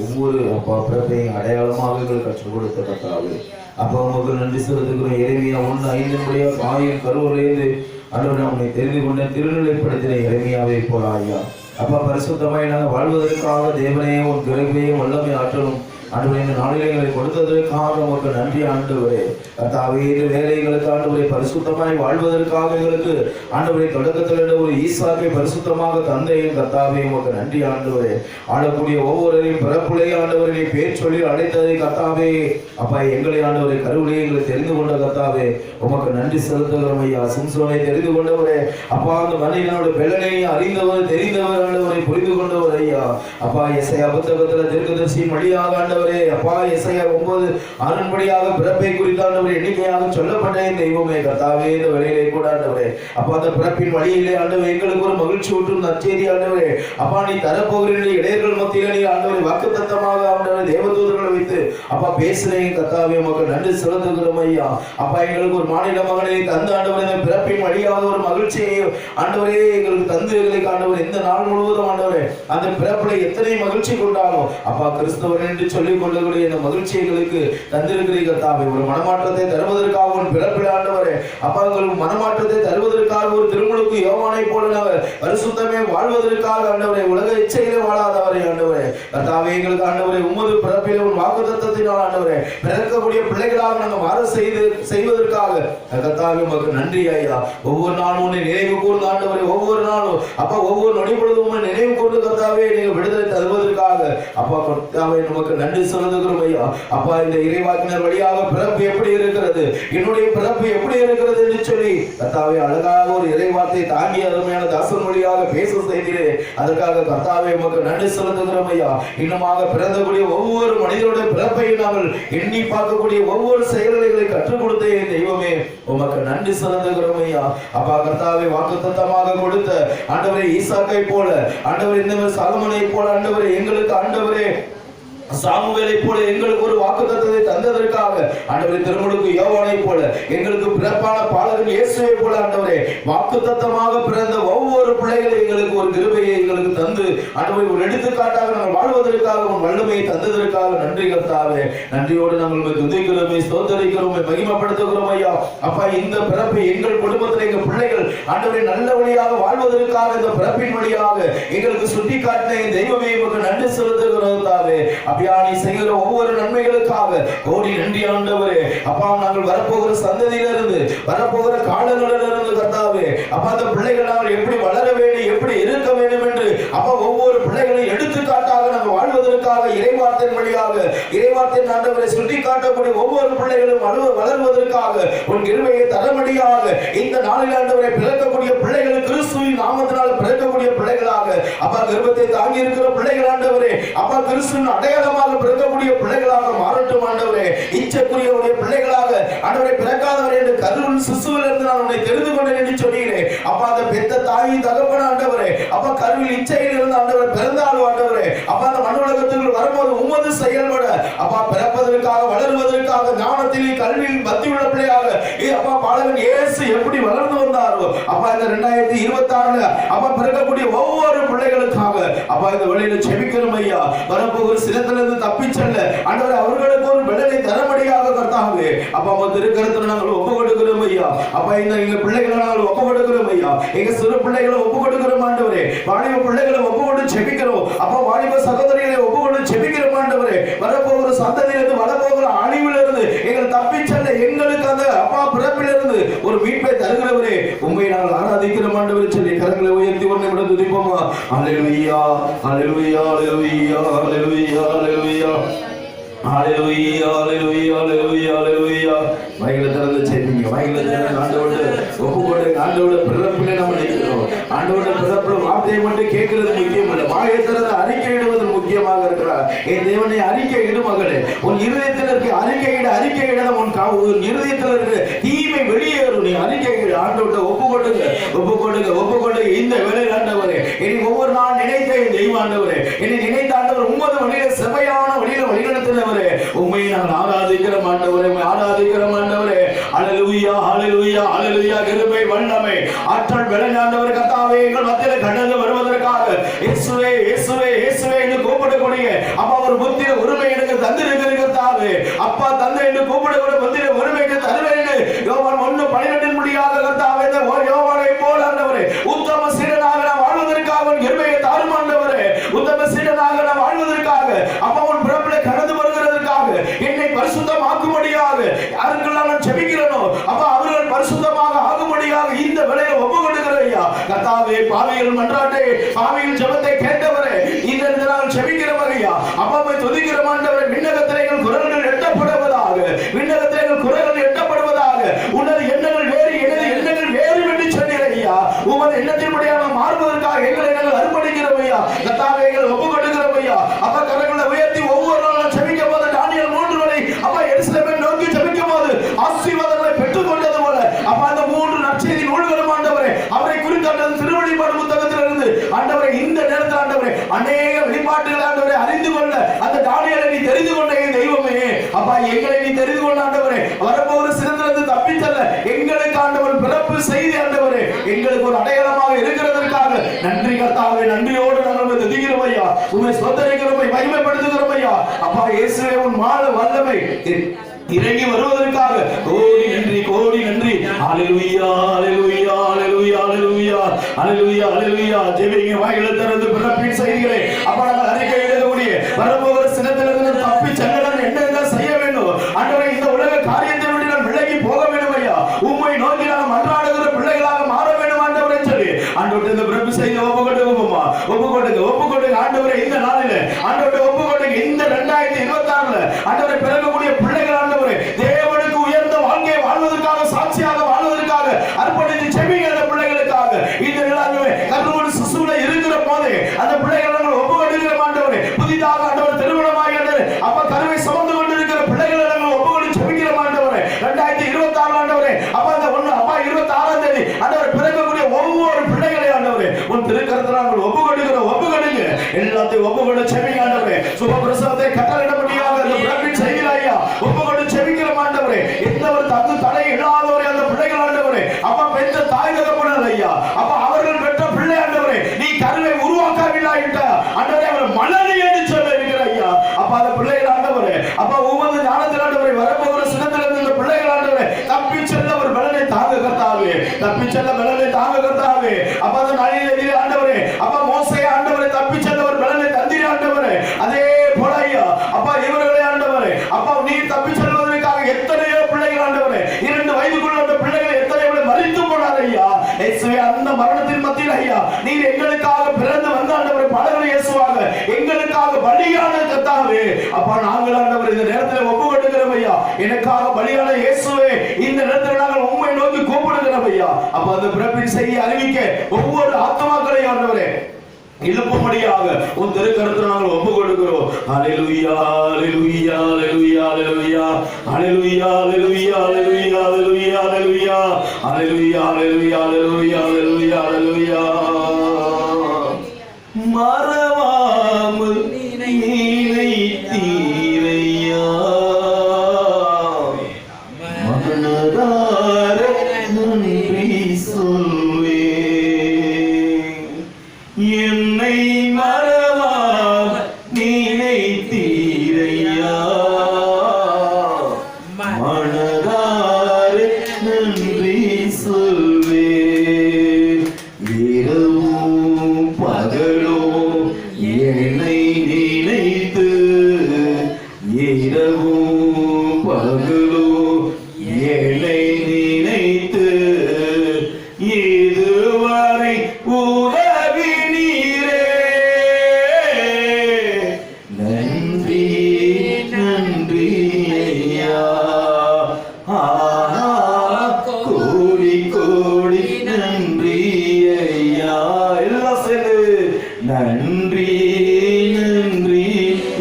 ஒவ்வொரு பிறப்பையும் அடையாளமாக கற்றுக் கொடுத்த கத்தாவே அப்பா உங்களுக்கு நன்றி செலுத்துகிறோம். இறைவியா 1:5 ஆயும் கருவிலிருந்து ஆண்டவரே உம்மை தெரிந்து கொண்ட திருநிலைப்படுத்தின எளிமையாவே போல ஐயா. அப்பா பரிசுத்தமாய் நாங்கள் வாழ்வதற்காக தேவனே உன் கிருபையும் வல்லமை ஆற்றலும் ஆண்டவரே இந்த நாளிலே எங்களை கொடுத்ததற்காக உங்களுக்கு நன்றி ஆண்டவரே. கர்த்தாவே இந்த வேலைகளுக்கு ஆண்டவரே பரிசுத்தமாய் வாழ்வதற்காக எங்களுக்கு ஆண்டவரே தொடக்கத்தில் ஒரு ஈசாக்கை பரிசுத்தமாக தந்தையும் கர்த்தாவே உங்களுக்கு நன்றி ஆண்டவரே. ஆளக்கூடிய ஒவ்வொருவரையும் பிறப்புலே ஆண்டவரை பேர் சொல்லி அழைத்ததை கர்த்தாவே அப்பா எங்களை ஆண்டவரை கருவிலே எங்களை தெரிந்து கொண்ட கர்த்தாவே உமக்கு நன்றி செலுத்துகிறோம் ஐயா. சிம்சோனை தெரிந்து கொண்டவரே அப்பா அந்த மனிதனோட பெலனை அறிந்தவர் தெரிந்தவர் ஆண்டவரை புரிந்து கொண்டவர் ஐயா. அப்பா எஸ்ஐயா புத்தகத்துல தீர்க்கதரிசியின் வழியாக ஆண்டவரே அப்பா எஸ்ஐயா 9 படியாக பிறப்பை குறித்தாண்டவரே எண்ணிக்கையாக சொல்லப்பட்ட தெய்வமே கர்த்தாவே இந்த வேளையிலே கூட ஆண்டவரே அப்பா அந்த பிறப்பின் வழியிலே ஆண்டவரே எங்களுக்கு ஒரு மகிழ்ச்சி ஊட்டும் நற்செய்தி ஆண்டவரே அப்பா நீ தரப்போகிற இடையர்கள் மத்தியிலே நீ ஆண்டவரே வாக்குத்தத்தமாக ஆண்டவரே தேவதூதர்களை வைத்து அப்பா பேசுறேன் கர்த்தாவே உமக்கு நன்றி செலுத்துகிறோம் ஐயா. அப்பா எங்களுக்கு ஒரு மாநில மகனை தந்து ஆண்டவரே இந்த பிறப்பின் வழியாக ஒரு மகிழ்ச்சியை ஆண்டவரே எங்களுக்கு தந்து எங்களுக்கு ஆண்டவரே இந்த நாள் முழுவதும் ஆண்டவரே அந்த பிறப்பிலே எத்தனை மகிழ்ச்சி கொண்டாலும் அப்பா கிறிஸ்தவர் என்று சொல்லிக் கொள்ளக்கூடிய இந்த மகிழ்ச்சிகளுக்கு தந்திருக்கிறீர்கள் கர்த்தாவே. ஒரு மனமாற்றத்தை தருவதற்காக ஒரு பிறப்பில் ஆண்டவரே அப்பா உங்களுக்கு மனமாற்றத்தை தருவதற்காக ஒரு திருமுழுக்கு யோவானை போல நாங்கள் பரிசுத்தமே வாழ்வதற்காக ஆண்டவரே உலக இச்சையிலே வாழாதவரை ஆண்டவரே கர்த்தாவே எங்களுக்கு ஆண்டவரே உமது பிறப்பிலே ஒரு வாக்குத்தத்தத்தினால் ஆண்டவரே பிறக்கக்கூடிய பிள்ளைகளாக நாங்கள் மாற செய்வதற்காக கர்த்தாவே உமக்கு நன்றி ஐயா. ஒவ்வொரு நாளும் உன்னை நினைவு கூர்ந்து ஆண்டவரே ஒவ்வொரு நாளும் அப்பா ஒவ்வொரு நொடி பொழுதும் உன்னை நினைவு கூர்ந்து கர்த்தாவே நீங்கள் விடுதலை தருவதற்காக அப்பா கர்த்தாவே நமக்கு நன்றி சொல்லுகிறோம் ஐயா. அப்பா இந்த இறைவாக்கினர் வழியாக பிறப்பு எப்படி இருக்கிறது என்னுடைய பிறப்பு எப்படி இருக்கிறது என்று சொல்லி கர்த்தாவே அழகாக ஒரு இறைவார்த்தை தாங்கி அருமையான தாசன் வழியாக பேச செய்கிறே அதற்காக கர்த்தாவே உமக்கு நன்றி செலுத்துகிறோம் ஐயா. இன்னுமாக பிறந்தக்கூடிய ஒவ்வொரு மனிதனுடைய பிறப்பை நாங்கள் எண்ணி பார்க்கக்கூடிய ஒவ்வொரு செயல்களை கற்றுக் கொடுத்த தெய்வமே உமக்கு நன்றி செலுத்துகிறோம் ஐயா. அப்பா கர்த்தாவே வாக்குத்தத்தமாக கொடுத்த ஆண்டவரே ஈசாக்கை போல ஆண்டவரே இந்த சாலமோனை போல ஆண்டவரே எங்களுக்கு ஆண்டவரே சாமுவேலை போல எங்களுக்கு ஒரு வாக்குத்தத்தத்தை தந்ததற்காக ஆண்டவரே திருமுழுக்கு யோவானை போல எங்களுக்கு பிறப்பான பாலகன் இயேசுவை போல ஆண்டவரே வாக்குத்தத்தமாக பிறந்த ஒவ்வொரு பிள்ளைகளை எங்களுக்கு ஒரு கிருபையை எங்களுக்கு தந்து ஆண்டவரே ஒரு எடுத்துக்காட்டாக நாங்கள் வாழ்வதற்காக உன் வல்லமையை தந்ததற்காக நன்றி கர்த்தாவே. நன்றியோடு நாங்கள் துதிக்கிறோமே ஸ்தோத்தரிக்கிறோமே மகிமைப்படுத்துகிறோம் ஐயா. அப்பா இந்த பிறப்பை எங்கள் குடும்பத்தில் எங்கள் பிள்ளைகள் ஆண்டவரே நல்ல வழியாக வாழ்வதற்காக இந்த பிறப்பின் வழியாக எங்களுக்கு சுட்டி காட்டின தெய்வமே உமக்கு நன்றி செலுத்துகிறோம் தாவே. நீ செய்கிற ஒவ்வொரு நன்மைகளுக்காக கோடி நன்றி ஆண்டவரே. அப்பா நாங்கள் வரப்போகிற சந்ததியிலிருந்து வரப்போகிற காலங்களிலிருந்து கர்த்தாவே அப்பா அந்த பிள்ளைகள் நாங்கள் எப்படி வளர வேண்டும் எப்படி இருக்க வேண்டும் என்று அப்பா ஒவ்வொரு பிள்ளைகளையும் எடுத்துக்காட்டாக நாங்கள் வாழ்வதற்காக இறைவார்த்தையின் வழியாக இறைவார்த்தையின் ஆண்டவரை சுட்டி காட்டக்கூடிய ஒவ்வொரு பிள்ளைகளும் வளர்வதற்காக உன் கிருபையை தரமடியாக இந்த நாளில் ஆண்டவரை பிறக்கக்கூடிய பிள்ளைகள் கிறிஸ்துவின் நாமத்தினால் பிறக்கக்கூடிய பிள்ளைகளாக அப்பா கர்ப்பத்தை தாங்கி இருக்கிற பிள்ளைகள் ஆண்டவரே அப்பா கிறிஸ்துவின் அடையாளமாக பிறக்கக்கூடிய பிள்ளைகளாக மாறட்டும் ஆண்டவரே. இச்சைக்குரியவருடைய பிள்ளைகளாக ஆண்டவரை பிறக்காதவர் என்று கருவில் சிசுவில் இருந்து நான் உன்னை தெரிந்து கொண்டேன் என்று சொன்னீரே. அப்பா அந்த பெத்த தாயின் தகப்பன ஆண்டவரே அப்பா கருவில் இச்சையில் இருந்து ஆண்டவர் பிறந்தாலும் ஆண்டவரே அப்பா அந்த மண்ணுலகத்துக்குள் வரும்போது உமது செயல்பட அப்பா பிறப்பதற்காக வளருவதற்காக ஞானத்தில் கல்வியில் பக்தி உள்ள பிள்ளையாக அப்பா பாலகன் இயேசு எப்படி வளர்ந்து வந்தாரோ அப்பா இந்த 2026 அப்பா பிறக்கக்கூடிய ஒவ்வொரு பிள்ளைகளுக்காக அப்பா இந்த வழியில செபிக்கிறோம் ஐயா. வரப்போகிற சினத்திலிருந்து தப்பி செல்ல ஆண்டவரே அவர்களுக்கு ஒரு விடுதலை தரமடியாக கர்த்தாவே அப்பா உமது திருக்கரத்தில் நாங்கள் ஒப்பு கொடுக்கிறோம் ஐயா. அப்பா இந்த எங்க பிள்ளைகளை நாங்கள் ஒப்பு கொடுக்கிறோம் ஐயா. எங்க சிறு பிள்ளைகளை ஒப்பு கொடுக்கிறோம் ஆண்டவரே. வாலிப பிள்ளைகளை ஒப்பு கொண்டு செபிக்கிறோம் அப்பா. வாலிப சகோதரிகளை ஒப்பு கொண்டு செபிக்கிறோம் ஆண்டவரே. வரப்போகிற சந்ததியிலிருந்து வரப்போகிற அழிவிலிருந்து எங்கள் தப்பி செல்ல எங்களுக்கு அந்த அப்பா பிறப்பிலிருந்து ஒரு மீட்பை தருகிறவரே உண்மை நாங்கள் ஆராதிக்கிறோம் ஆண்டவரே. சொல்லி கரங்களை உயர்த்தி ஒன்றை விட துதிப்போமா. அல்லேலூயா அல்லேலூயா அல்லேலூயா அல்லேலூயா அல்லேலூயா அல்லேலூயா அல்லேலூயா அல்லேலூயா அல்லேலூயா. மைகளை திறந்து செய்வீங்க மைகளை திறந்து ஆண்டோடு ஒப்புக்கொண்டு ஆண்டோட பிறப்பிலே நம்ம நிற்கிறோம். ஆண்டோட பிறப்புல வார்த்தையை மட்டும் கேட்கிறது முக்கியம் இல்லை, வாயை திறந்து அறிக்கையிடுவது முக்கியமாக இருக்கிறார். என் தேவனை அறிக்கையிடு மகளே. உன் இருதயத்தில் இருக்க அறிக்கையிட உன் இருதயத்தில் இருக்கிற தீமை வெளியேறும். நீ அறிக்கையிடு ஆண்டோட ஒப்புக்கொண்டு இந்த வேலையில் ஆண்டவரே இனி ஒவ்வொரு நாள் நினைத்த தெய்வ ஆண்டவரே என்னை நினைத்த ஆண்டவர் உமது வழியில செமையான வழியில வழிநடத்தினவரே உண்மையை நாங்கள் ஆராதிக்கிறோம் ஆண்டவரே ஆராதிக்கிறோம் ஆண்டவரே. அல்லேலூயா அல்லேலூயா அல்லேலூயா. கிருபை வல்லமை ஆற்றல் பலன் ஆண்டவரே கர்த்தாவே எங்கள் மத்தியில கடந்து வருவதற்காக இயேசுவே இயேசுவே இயேசுவே என்று கூப்பிடக்கூடிய அப்பா ஒரு புத்திர உரிமை எனக்கு தந்திருக்கிறது கர்த்தாவே. அப்பா தந்தை என்று கூப்பிடக்கூடிய புத்திர உரிமைக்கு தருவேன் என்று யோவான் 1:12 முடியாத கர்த்தாவே யோவானை கர்த்தாவே, பாவிகள் மன்றாட்டை, பாவிகள் ஜெபத்தை கேட்டவரே, இந்த நாள் செபிக்கிறோம் ஐயா. அப்பாவை துதிக்கிறோம் ஆண்டவரே. விண்ணகத்திலே குரல்கள் எட்டப்படுவதாக, விண்ணகத்திலே குரல்கள் எட்டப்படுவதாக. உனது எண்ணங்கள் வேறு, எனது எண்ணங்கள் வேறு என்று சொன்னீர் ஐயா. உமது எண்ணத்தின்படியாக மாறுவதற்காக எங்களை நாங்கள் அர்ப்பணிக்கிறோம் ஐயா. கர்த்தாவே, எங்களை ஒப்புக் கொடுக்கிறோம் ஐயா. அப்பா கரங்களை உயர்த்தி ஒவ்வொரு நாளும் செபிக்கும் போது தானியேல் 3 முறை அப்பா எருசலேமை நோக்கி செபிக்கும் போது ஆசீர்வாதங்களை பெற்றுக் கொண்டது போல அப்பா அந்த 3 நற்செய்தி நூல்களும் ஆண்டவரே அவரை குறித்த அந்த திருவெளிப்பாடு புத்தகத்திலிருந்து ஆண்டவரே இந்த நேரத்தில் ஆண்டவரே அநேக வெளிப்பாடுகளை ஆண்டவரே அறிந்து கொள்ள அந்த தானியேலை நீ தெரிந்து கொண்ட தெய்வமே அப்பா, எங்களை நீ தெரிந்து கொண்ட ஆண்டவரே, வரப்போகிற சிறந்திலிருந்து தப்பி செல்ல எங்களுக்கு ஆண்டவர் பிறப்பு செய்தி ஆண்டவரே எங்களுக்கு ஒரு அடையாளமாக இருக்கிறதற்காக நன்றி கர்த்தாவே. நன்றியோடு நாங்கள் துதிக்கிறோம் ஐயா, உம்மை ஸ்தோத்திரிக்கிறோம், மகிமைப்படுத்துகிறோம் ஐயா. அப்பா இயேசுவே, உன் மால வல்லமை இறங்கி வருவதற்காக கோடி நன்றி, கோடி நன்றி. ஹalleluya, ஹalleluya, ஹalleluya, ஹalleluya, ஹalleluya, ஹalleluya. ஜெபிங்க, வாய்களை திறந்து பிறப்பின் செய்திகளை அப்பா நாங்கள் அறிக்கையிடக்கூடிய வரப்போகிற சினத்திலிருந்து தப்பி செல்ல என்ன செய்ய வேண்டும் ஆண்டவரே, இந்த உலக காரியத்தை விட்டு நாம் விலகி போக வேண்டும் ஐயா. உம்மை நோக்கி நாம் மன்றாடுகிற பிள்ளைகளாக மாற வேண்டும் ஆண்டவரே சொல்லி ஆண்டவரே இந்த பிறப்பு செய்தி ஒப்புக்கொடுங்க ஆண்டவரே. இந்த நாளில ஆண்டவரே ஒப்புக்கொடுங்க. இந்த 2026ல ஆண்டவரே பிறக்கக்கூடிய பிள்ளைகள் ஆண்டவரே தேவனுக்கு உயர்ந்த வாழ்க்கையை வாழ்வதற்காக, சாட்சியாக வாழ்வதற்காக அர்ப்பணித்து செபிங்க அந்த பிள்ளைகளுக்காக. இந்த நிலைமை கருவுள் சிசுவுல இருக்கிற போதே அந்த பிள்ளைகளை நாங்கள் ஒப்புக்கொடுக்கிற ஆண்டவரே. புதிதாக ஆண்டவர் திருமணமாகி அப்ப கருவை சுமந்து கொண்டிருக்கிற பிள்ளைகளை நாங்கள் ஒப்புக்கொடு செபிக்கிற ஆண்டவரே. 2026 ஆண்டவரே அப்ப அந்த 26ஆம் தேதி ஆண்டவர் பிறக்கக்கூடிய ஒவ்வொரு பிள்ளைகளை ஆண்டவரே உன் திருக்கரத்தில் நாங்கள் ஒப்புக்கொடுங்க. எல்லாத்தையும் ஒப்புக்கொடு செபிங்க ஆண்டவரே. சுப பிரசவத்தை கட்டளையிட முடியாத அந்த பிறப்பின் செய்தி ஐயா ஒப்புக்கொடு செபிக்கிற ஆண்டவரே. எந்த ஒரு தங்கு தடை இல்லாதவரே அந்த பிள்ளைகள் ஆண்டவரே அப்ப பெற்ற தாய் தகப்பனர் ஐயா அப்ப அவர்கள் பெற்ற பிள்ளை ஆண்டவரே நீ கருவை உருவாக்கவில்லாயிட்ட ஆண்டவரே அவர் மலரி என்று சொல்ல இருக்கிற ஐயா. அப்ப அந்த பிள்ளைகள் ஆண்டவரே அப்ப ஒவ்வொரு ஞானத்தில் ஆண்டவரை வரப்போகிற சினத்திலிருந்து இந்த பிள்ளைகள் ஆண்டவரே தப்பி செல்ல ஒரு பலனை தாங்க கர்த்தாவே, தப்பி செல்ல பலனை தாங்க கர்த்தாவே. அப்ப அந்த நாளிலே ஆண்டவரே அப்ப மோசே ஆண்டவரை தப்பி செல்ல ஒரு பலனை தந்தீர் ஆண்டவரே. அதே போல ஐயா அப்பா இவர்களே ஆண்டவரே அப்பா நீர் தப்பி செல்வதற்காக எத்தனையோ பிள்ளைகள் ஆண்டவரே 2 வயதுக்குள்ள அந்த பிள்ளைகள் எத்தனை மரித்து போனார் ஐயா. அந்த மரணத்தின் மத்தியில் ஐயா நீர் எங்களுக்காக பிறந்து வந்த ஆண்டவரை பலரை இயேசுவாக எங்களுக்காக பலியான கர்த்தாவே. அப்பா நாங்கள் ஆண்டவர் இந்த நேரத்தில் ஒப்புக்கொடுக்கிறோம் ஐயா. எனக்காக பலியான இயேசுவே இந்த நேரத்தில் நாங்கள் உம்மை நோக்கி கூப்பிடுகிறோம் ஐயா. அப்ப அந்த பிறப்பின் செய்தி அறிவிக்க ஒவ்வொரு ஆத்மாக்களை ஆண்டவரே எழுப்பும்படியாக உன் திருக்கரத்தில் நாங்கள் ஒப்புக் கொடுக்கிறோம். ஹalleluya, ஹalleluya, ஹalleluya, ஹalleluya, ஹalleluya, ஹalleluya, ஹalleluya, ஹalleluya, ஹalleluya, ஹalleluya, ஹalleluya, ஹalleluya, ஹalleluya. மறவாமல் நினைத்தீரையா மனதார நன்றி சொல்வே. என்னை மறவாமல் நினைத்தீரையா மனதார நன்றி சொல்வே. இரவும் பகலும் என்னை நினைத்து, இரவும் பகலும் என்னை நினைத்து இதுவரை உதவி நீரே. நன்றி நன்றி ஐயா. கோடி கோடி நன்றி ஐயா. எல்லாம் சொல்லு நன்றி நன்றி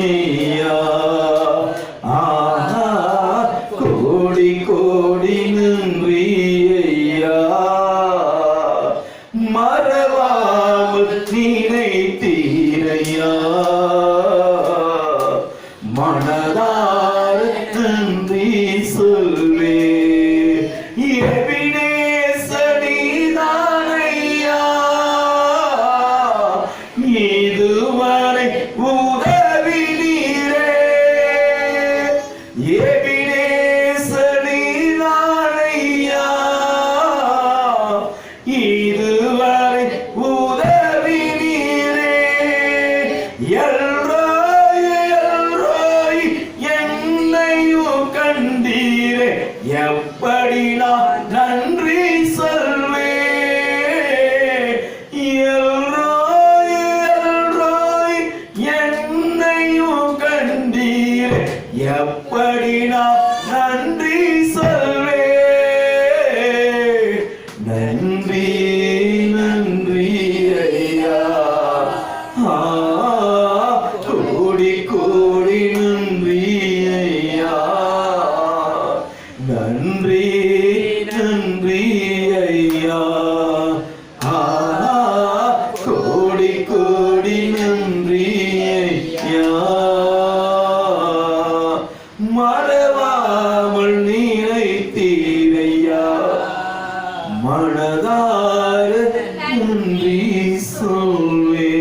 ஐயா. கோடி கோடி நன்றி ஐயா. மறவாமல் நினைத்தீரையா மனதார நன்றி சொல்வே. எபினேசனிதானையா இதுவரை உதவி நீரே. எபினேசனிதானையா இதுவரை உதவி நீரே. எல்ரோய் எல்ரோய் என்னையும் கண்டீரே. எப்படி நான் நன்றி சொல்வே. எப்படி நான் நன்றி சொல்வே, நன்றி நன்றி ஐயா. கோடி கோடி நன்றி ஐயா, நன்றி நன்றி ஐயா. கோடி கோடி நன்றி ஐயா. மறவாமல் நினைத்தீரையா, மனதார நன்றி சொல்வே.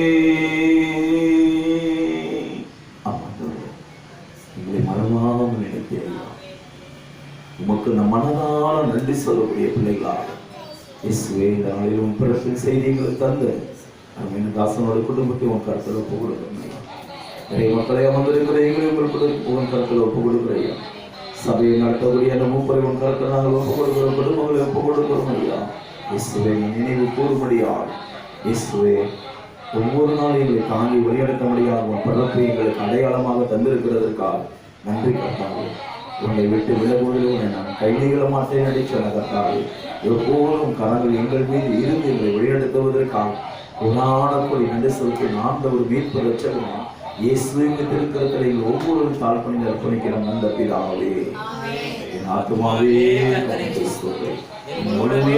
எங்களை மறவாமல் நினைத்தீரையா, உமக்கு நம் மனதார நன்றி சொல்லக்கூடிய பிள்ளைகளாக இயேசுவே இந்த நாளிலும் பிறப்பின் செய்திகளை தந்து நம்ம தாசனோட குடும்பத்தை உன் கருத்தில் ஒப்பு கொடுக்கிறோம். நிறைய மக்களை அமர்ந்திருக்கிற எங்களை உன் கருத்தில் ஒப்பு கொடுக்கிறையா. சபையை நடத்தக்கூடிய அந்த மூப்பரை உன் கருத்தில் நாங்கள் ஒப்பு கொடுக்கிறோம். குடும்பங்களை ஒப்பு கொடுக்கிறோம் ஐயா. இயேசுவை நினைவு கூறும்படியாக இயேசுவே ஒவ்வொரு நாளும் எங்களை தாங்கி வழியெடுக்க முடியாத உன் பிறப்பை எங்களுக்கு அடையாளமாக தந்திருக்கிறதற்காக நன்றி கர்த்தாவே. உன்னை விட்டு விலகுவதில் உன்னை நான் கைநீள மாட்டேன் அடிச்ச கர்த்தாவே. எப்போதும் கரங்கள் எங்கள் மீது இருந்து எங்களை வழிநடத்துவதற்காக உணாடக்கூடிய நன்றி செலுத்தி நான் ஒரு மீட்பு ரட்சகமா இயேசுவின் திருக்கரத்தில் எங்கள் ஒவ்வொரு தாழ்பணிந்து அர்ப்பணிக்கிறோம் அந்த பிதாவே. என் ஆத்துமாவே கர்த்தரை ஸ்தோத்திரி, என் உடலே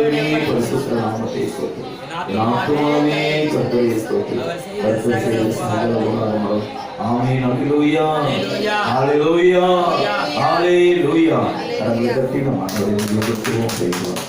பரிசுத்த நாமத்தை ஸ்தோத்திரி, என் ஆத்துமாவே கர்த்தரை ஸ்தோத்திரி. கர்த்தர் செய்த சகல உணர்வுகளும் ஆமென். அல்லேலூயா அல்லேலூயா அல்லேலூயா. கடவுளை பற்றி நம்ம ஆண்டவரை பேசுவோம்.